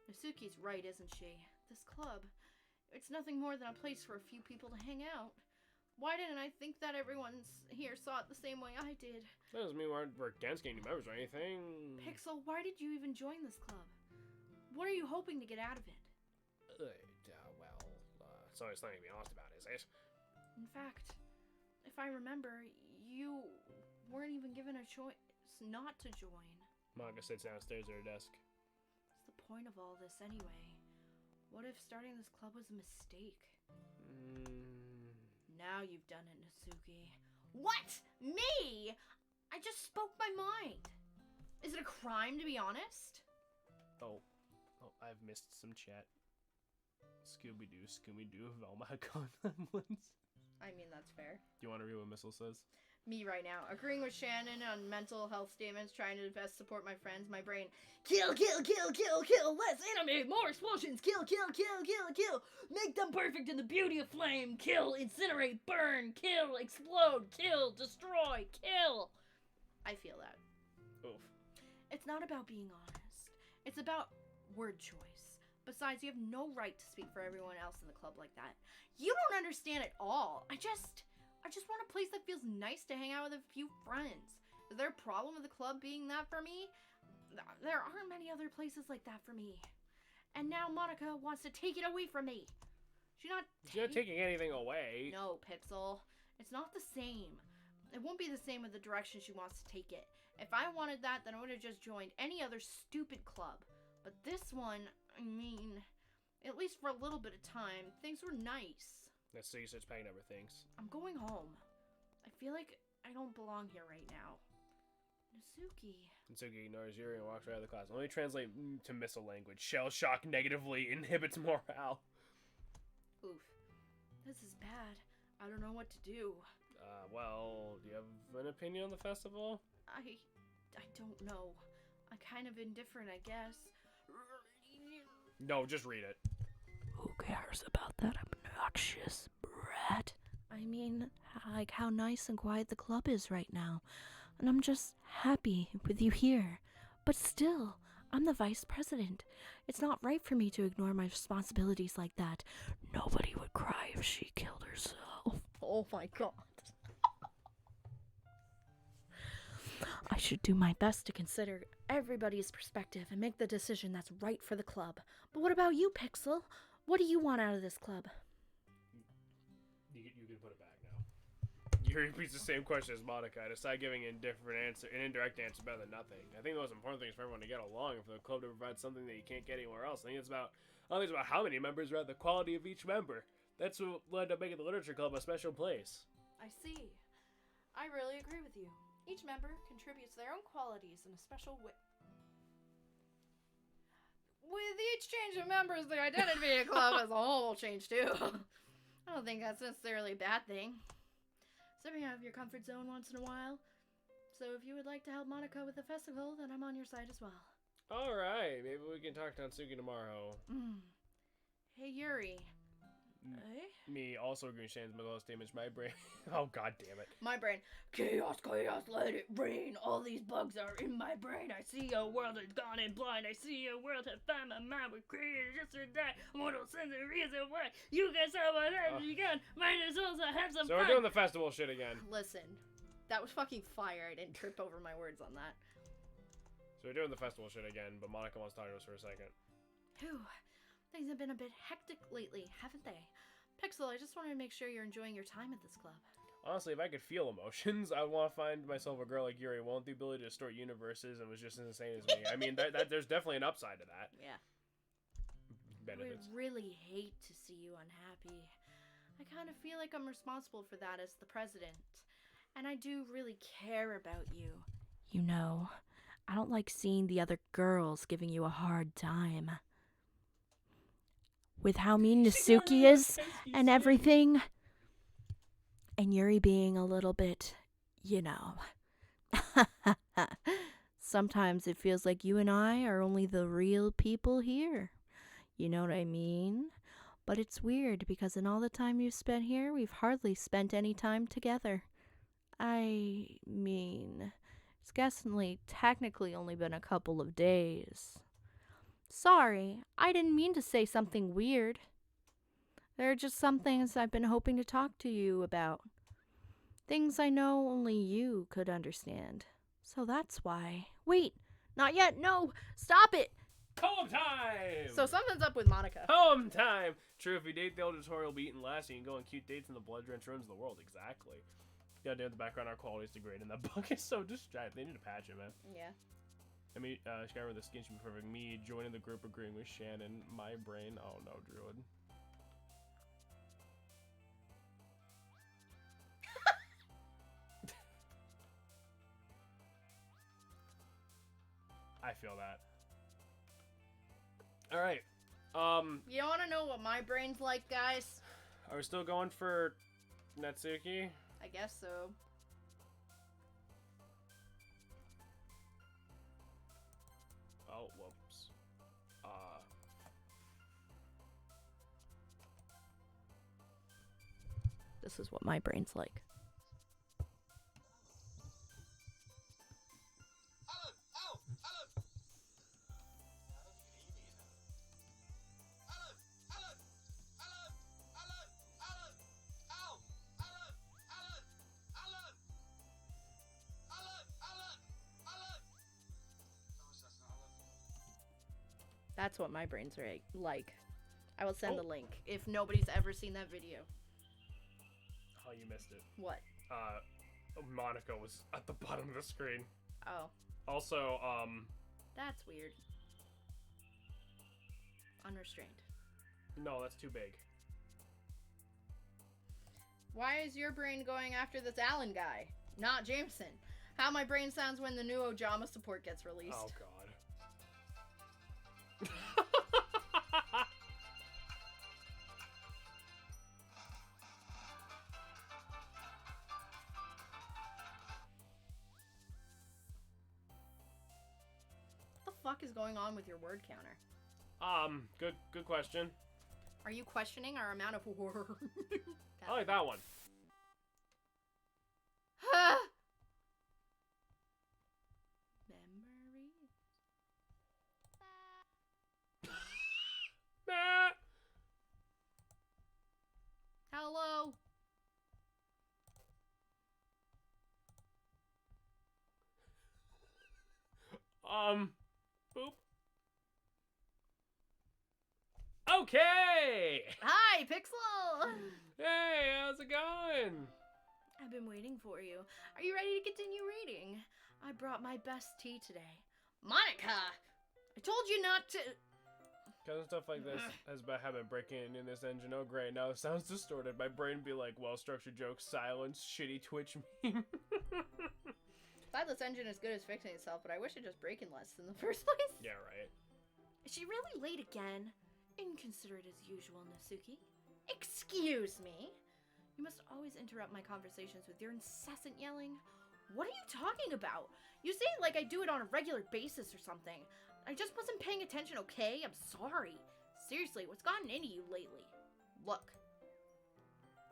Natsuki's right, isn't she? This club, it's nothing more than a place for a few people to hang out. Why didn't I think that everyone's here saw it the same way I did? that doesn't mean we're against getting new members or anything. Pixel, why did you even join this club? What are you hoping to get out of it? It's always something to be honest about, is it? In fact, if I remember, you weren't even given a choice not to join. Monica sits downstairs at her desk. What's the point of all this anyway? What if starting this club was a mistake? Now you've done it, Natsuki. What? Me? I just spoke my mind. Is it a crime to be honest? Oh, I've missed some chat. Scooby-Doo, Scooby-Doo, Velma Conlins. I mean, that's fair. Do you want to read what Missile says? Me right now, agreeing with Shannon on mental health statements, trying to best support my friends, my brain. Kill, kill, kill, kill, kill, less anime, more explosions, kill, kill, kill, kill, kill. Make them perfect in the beauty of flame. Kill, incinerate, burn, kill, explode, kill, destroy, kill. I feel that. Oof. It's not about being honest. It's about word choice. Besides, you have no right to speak for everyone else in the club like that. You don't understand at all. I just want a place that feels nice to hang out with a few friends. Is there a problem with the club being that for me? There aren't many other places like that for me. And now Monica wants to take it away from me. She's not taking anything away. No, Pixel. It's not the same. It won't be the same with the direction she wants to take it. If I wanted that, then I would have just joined any other stupid club. But this one, I mean, at least for a little bit of time, things were nice. Let's see, starts packing up her things. I'm going home. I feel like I don't belong here right now. Natsuki ignores Yuri and walks right out of the class. Let me translate to missile language. Shell shock negatively inhibits morale. Oof. This is bad. I don't know what to do. Well, do you have an opinion on the festival? I don't know. I'm kind of indifferent, I guess. No, just read it. Who cares about that obnoxious brat? I mean, like how nice and quiet the club is right now. And I'm just happy with you here. But still, I'm the vice president. It's not right for me to ignore my responsibilities like that. Nobody would cry if she killed herself. Oh my god. I should do my best to consider everybody's perspective and make the decision that's right for the club. But what about you, Pixel? What do you want out of this club? You can put it back now. You repeats the same question as Monica. I decide giving an indirect answer better than nothing. I think the most important thing is for everyone to get along and for the club to provide something that you can't get anywhere else. I think it's about how many members, rather the quality of each member. That's what led to making the literature club a special place. I see. I really agree with you. Each member contributes their own qualities in a special way. With each change of members, the identity of the club as a whole will change too. I don't think that's necessarily a bad thing. Stepping out of your comfort zone once in a while. So if you would like to help Monica with the festival, then I'm on your side as well. Alright, maybe we can talk to Natsuki tomorrow. Hey, Yuri. Me also agreeing Shane's middle statements. My brain. Oh, god damn it. My brain. Chaos, chaos, let it rain. All these bugs are in my brain. I see a world that's gone and blind. I see a world that found my mind was created just to die. Mortal sense and reason why. You guys saw what has begun. Mine is also have some So fun. we're doing the festival shit again. Listen, that was fucking fire. I didn't trip over my words on that. So we're doing the festival shit again, but Monica wants to talk to us for a second. Whew. Things have been a bit hectic lately, haven't they? Pixel, I just wanted to make sure you're enjoying your time at this club. Honestly, if I could feel emotions, I want to find myself a girl like Yuri who won't the ability to distort universes and was just as insane as me. I mean, that there's definitely an upside to that. Yeah. Benefits. I would really hate to see you unhappy. I kind of feel like I'm responsible for that as the president. And I do really care about you. You know, I don't like seeing the other girls giving you a hard time. With how mean Natsuki is and everything. And Yuri being a little bit, you know. Sometimes it feels like you and I are only the real people here. You know what I mean? But it's weird because in all the time you've spent here, we've hardly spent any time together. I mean, it's technically only been a couple of days. Sorry, I didn't mean to say something weird. There are just some things I've been hoping to talk to you about. Things I know only you could understand. So that's why. Wait, not yet, no! Stop it! Poem time! So something's up with Monica. Poem time! True, if you date the auditorial be eaten last, you can go on cute dates in the blood-drenched ruins of the world. Exactly. Goddamn, the background, our quality's degrading. That book is so distracting. They need to patch it, man. Yeah. I mean, Skyrim with the skin should be perfect. Me joining the group, agreeing with Shannon. My brain. Oh no, Druid. I feel that. All right. You want to know what my brain's like, guys? Are we still going for Natsuki? I guess so. Oh, whoops. This is what my brain's like. That's what my brain's like. I will send the link if nobody's ever seen that video. Oh, you missed it. What? Monica was at the bottom of the screen. Oh. Also, That's weird. Unrestrained. No, that's too big. Why is your brain going after this Allen guy? Not Jameson. How my brain sounds when the new Ojama support gets released. Oh, God. What the fuck is going on with your word counter? Good question. Are you questioning our amount of word? I like that one. Memories. Hello. Boop. Okay! Hi, Pixel! Hey, how's it going? I've been waiting for you. Are you ready to continue reading? I brought my best tea today. Monica! I told you not to... Kind of stuff like this has been habit breaking in this engine. Oh great, now it sounds distorted. My brain be like, well-structured joke, silence, shitty Twitch meme. Glad this engine is good as fixing itself, but I wish it just breaking less in the first place. Yeah, right. Is she really late again? Inconsiderate as usual, Nasuki. Excuse me? You must always interrupt my conversations with your incessant yelling. What are you talking about? You say it like I do it on a regular basis or something. I just wasn't paying attention, okay? I'm sorry. Seriously, what's gotten into you lately? Look.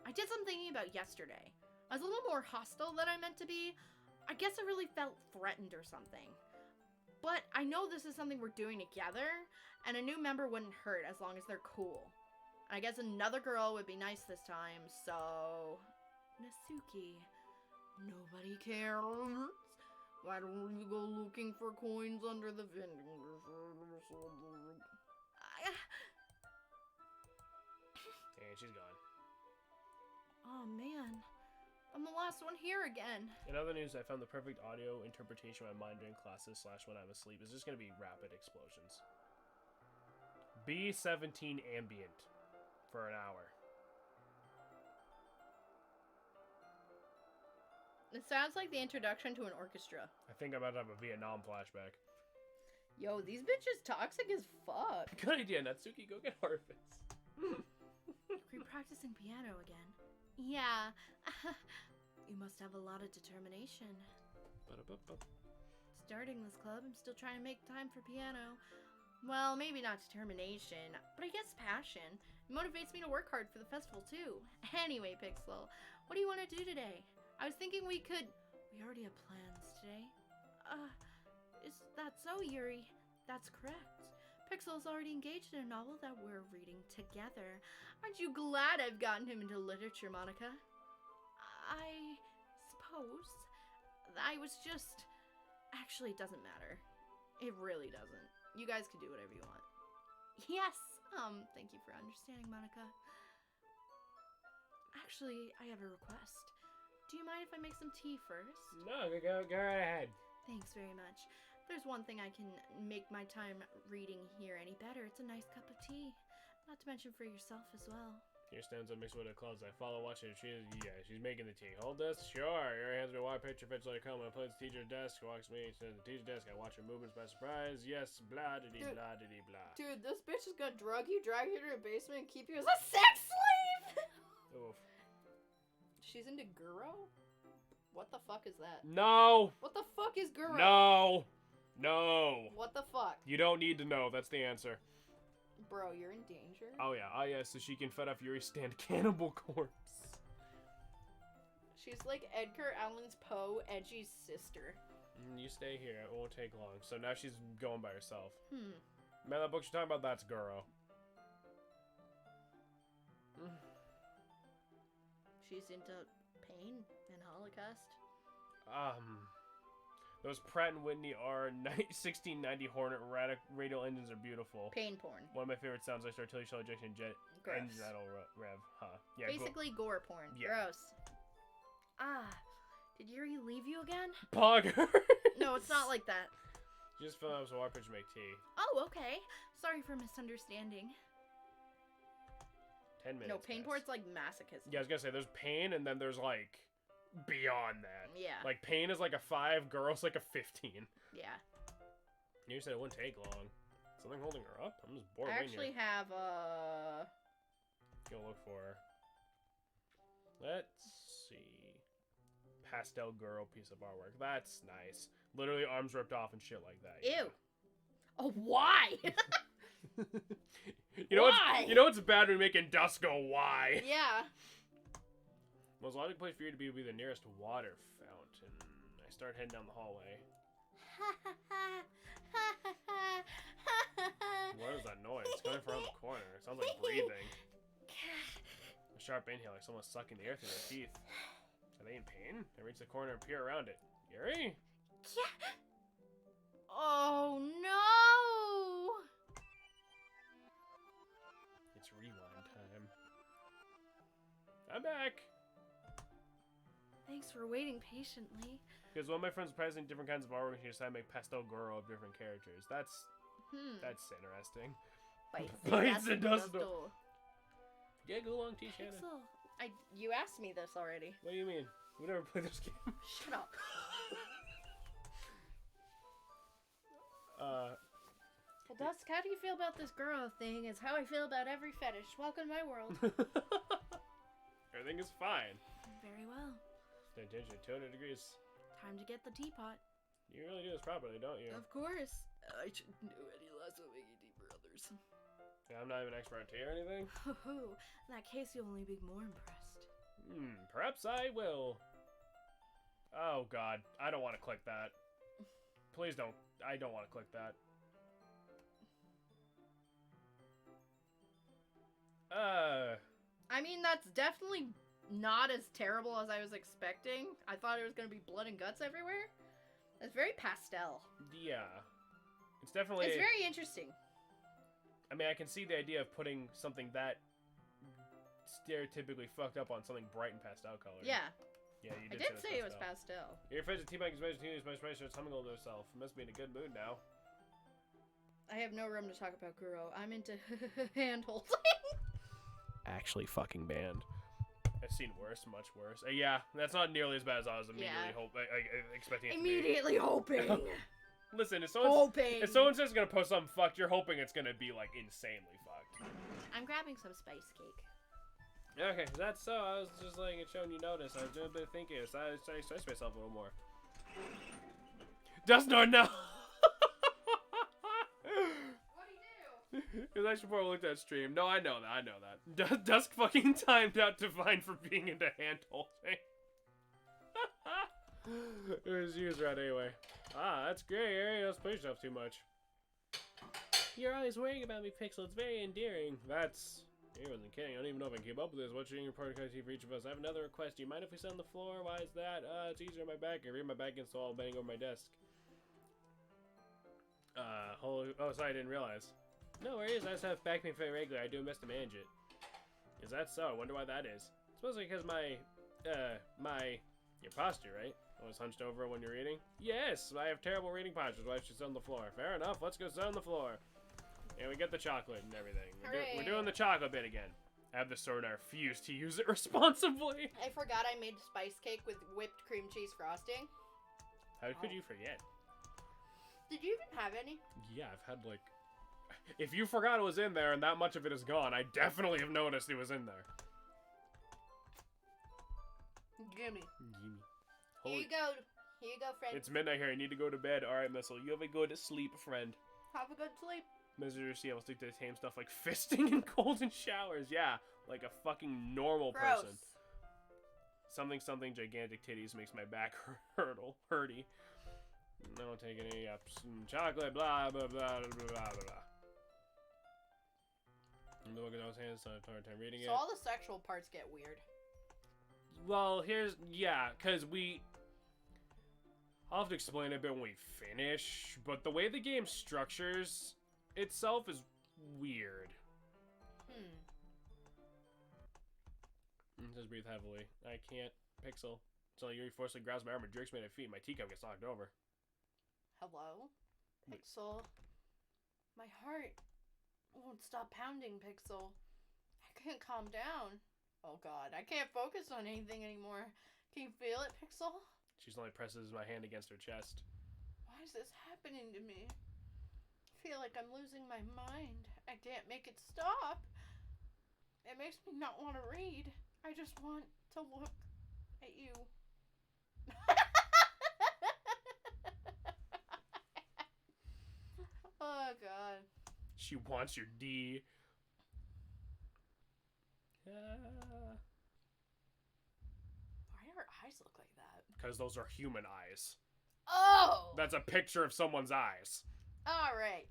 I did some thinking about yesterday. I was a little more hostile than I meant to be. I guess I really felt threatened or something. But I know this is something we're doing together, and a new member wouldn't hurt as long as they're cool. And I guess another girl would be nice this time, so... Nasuki, nobody cares. Why don't you go looking for coins under the vending machine? And she's gone. Oh man, I'm the last one here again. In other news, I found the perfect audio interpretation of my mind during classes / when I'm asleep. It's just going to be rapid explosions. B17 ambient for an hour. It sounds like the introduction to an orchestra. I think I'm about to have a Vietnam flashback. Yo, these bitches toxic as fuck. Good idea, Natsuki. Go get Harvest. You're practicing piano again. Yeah. You must have a lot of determination. Starting this club, I'm still trying to make time for piano. Well, maybe not determination, but I guess passion. It motivates me to work hard for the festival, too. Anyway, Pixel, what do you want to do today? I was thinking we already have plans today. Is that so, Yuri? That's correct. Pixel's already engaged in a novel that we're reading together. Aren't you glad I've gotten him into literature, Monica? I suppose. I was just... Actually, it doesn't matter. It really doesn't. You guys can do whatever you want. Yes! Thank you for understanding, Monica. Actually, I have a request. Do you mind if I make some tea first? No, go right ahead. Thanks very much. There's one thing I can make my time reading here any better. It's a nice cup of tea. Not to mention for yourself as well. Here stands up mixed with her clothes. I follow, watching. She's making the tea. Hold this? Sure. Your hands me a wide picture, fetch like a comb. I play the teacher's desk, walks me to the teacher's desk. I watch her movements by surprise. Yes, blah, diddy, blah, diddy, blah. Dude, this bitch is gonna drug you, drag you to a basement, and keep you as a sex slave! Oof. She's into Guro? What the fuck is that? No! What the fuck is Guro? No! No! What the fuck? You don't need to know. That's the answer. Bro, you're in danger? Oh, yeah. Oh, yeah. So she can fed up Yuri's stand cannibal corpse. She's like Edgar Allan's Poe, Edgy's sister. You stay here. It won't take long. So now she's going by herself. Hmm. Man, that book you're talking about, that's Guro. She's into pain and Holocaust. Those Pratt & Whitney R1690 Hornet radial engines are beautiful. Pain porn. One of my favorite sounds like artillery shell ejection jet Gross. engine that'll rev. Huh. Yeah. Basically gore porn. Yeah. Gross. Did Yuri leave you again? Pogger. No, it's not like that. Just fill up some water pitch to make tea. Oh, okay. Sorry for misunderstanding. 10 minutes. No, pain best. porn's like masochism. Yeah, I was gonna say there's pain and then there's like beyond that. Yeah. Like pain is like a 5, girl's like a 15. Yeah. You said it wouldn't take long. Something holding her up? I'm just bored. I actually have Go look for her. Let's see. Pastel girl piece of artwork. That's nice. Literally arms ripped off and shit like that. Ew. Oh, why? Why? You know what's bad when making dust go why? Yeah. Most logical place for you to be would be the nearest water fountain. I start heading down the hallway. What is that noise? It's coming from around the corner. It sounds like breathing. A sharp inhale, like someone's sucking the air through their teeth. Are they in pain? I reach the corner and peer around it. Yuri? Oh no! It's rewind time. I'm back. Thanks for waiting patiently. Because one of my friends was practicing different kinds of artwork, he decided to make pastel girl of different characters. That's interesting. Bites the dust door. Yeah, go along, T. Shannon. Pixel, you asked me this already. What do you mean? We never played this game. Shut up. Well, Dusk, how do you feel about this girl thing? It's how I feel about every fetish. Welcome to my world. Everything is fine. Very well. Attention, 200 degrees. Time to get the teapot. You really do this properly, don't you? Of course. I shouldn't do any less of AED brothers. Yeah, I'm not even an expert tea or anything. Ho-ho. In that case, you'll only be more impressed. Perhaps I will. Oh god, I don't want to click that. Please don't. I don't want to click that. I mean, that's definitely not as terrible as I was expecting. I thought it was going to be blood and guts everywhere. It's very pastel. Yeah. It's definitely... It's very interesting. I mean, I can see the idea of putting something that stereotypically fucked up on something bright and pastel color. Yeah. Yeah, you I did did say it was pastel. Your friends at T-Bag is measured to my spice starts humming all to herself. Must be in a good mood now. I have no room to talk about Guro. I'm into hand holding. Actually fucking banned. I've seen worse, much worse. Yeah, that's not nearly as bad as I was immediately expecting it to be. Immediately hoping. Listen, if someone says it's gonna post something fucked, you're hoping it's gonna be like insanely fucked. I'm grabbing some spice cake. Okay, that's so. I was just letting it show and you notice. I was doing a bit of thinking. So I stressed myself a little more. Dustnor, no! What'd he do? It was actually before I looked at stream. No, I know that. Dusk fucking timed out Divine for being into hand holding. It was used right anyway. Ah, that's great, Ari. Don't push yourself too much. You're always worrying about me, Pixel. It's very endearing. That's... He wasn't kidding. I don't even know if I can keep up with this. What's your part for each of us? I have another request. Do you mind if we sit on the floor? Why is that? It's easier on my back. I read my back against the wall, bending over my desk. Oh, sorry, I didn't realize. No worries. I just have back pain fairly regular. I do miss to manage it. Is that so? I wonder why that is. It's mostly because your posture, right? Always hunched over when you're reading? Yes, I have terrible reading postures. Why should sit on the floor? Fair enough. Let's go sit on the floor. And we get the chocolate and everything. We're doing the chocolate bit again. I have the sword and I refuse to use it responsibly. I forgot I made spice cake with whipped cream cheese frosting. How could you forget? Did you even have any? Yeah, I've had like... If you forgot it was in there and that much of it is gone, I definitely have noticed it was in there. Gimme. Holy... Here you go. Here you go, friend. It's midnight here. You need to go to bed. Alright, Missile. You have a good sleep, friend. Have a good sleep. Measure C, I will stick to the tame stuff like fisting and golden showers. Yeah, like a fucking normal Gross. person. Something gigantic titties makes my back hurty. I don't take any chocolate, blah, blah, blah, blah, blah, blah. And the book is on his hands, so I have a hard time reading it. So all the sexual parts get weird. Well, because I'll have to explain it a bit when we finish, but the way the game structures itself is weird. It says breathe heavily. I can't. Pixel. So you forcibly grabs my arm and jerks me at my feet. My teacup gets knocked over. Hello? Pixel. My heart won't stop pounding, Pixel. I can't calm down. Oh god, I can't focus on anything anymore. Can you feel it, Pixel? She slowly presses my hand against her chest. Why is this happening to me? I feel like I'm losing my mind. I can't make it stop. It makes me not want to read. I just want to look at you. Oh god. She wants your D. Why do her eyes look like that? Because those are human eyes. Oh! That's a picture of someone's eyes. Alright.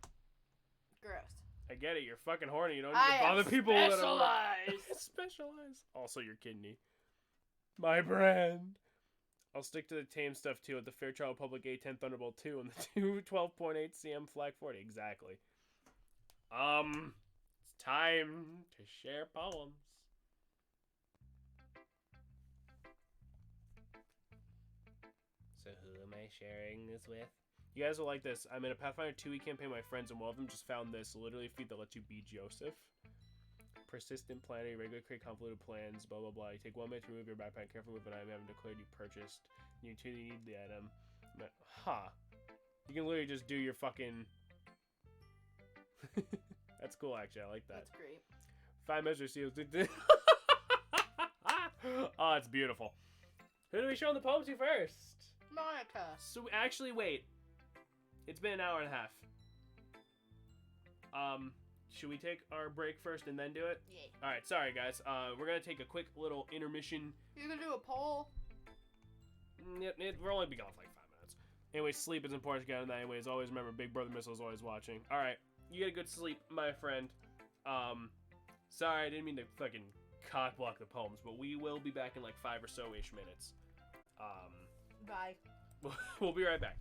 Gross. I get it. You're fucking horny. You don't need to bother people with special eyes. Special eyes. Also your kidney. My brand. I'll stick to the tame stuff too with the Fairchild Republic A10 Thunderbolt 2 and the two 12.8 cm Flag 40. Exactly. It's time to share poems. So who am I sharing this with? You guys will like this. I'm in a Pathfinder 2e campaign. My friends and one of them just found this literally feat that lets you be Joseph. Persistent planning, regular create convoluted plans, blah blah blah. You take 1 minute to remove your backpack, carefully move an item you haven't declared you purchased. You need the item. Huh. You can literally just do your fucking... That's cool, actually. I like that. That's great. 5 measure seals. Oh, it's beautiful. Who do we show the poem to first? Monica. So, actually, wait. It's been an hour and a half. Should we take our break first and then do it? Yeah. Alright, sorry, guys. We're gonna take a quick little intermission. You can do a poll. We're only be gone for like 5 minutes. Anyway, sleep is important to get on that. Anyways, always remember, Big Brother Missile is always watching. Alright, you get a good sleep, my friend. Sorry, I didn't mean to fucking cock block the poems, but we will be back in like 5 or so-ish minutes. Bye. We'll be right back.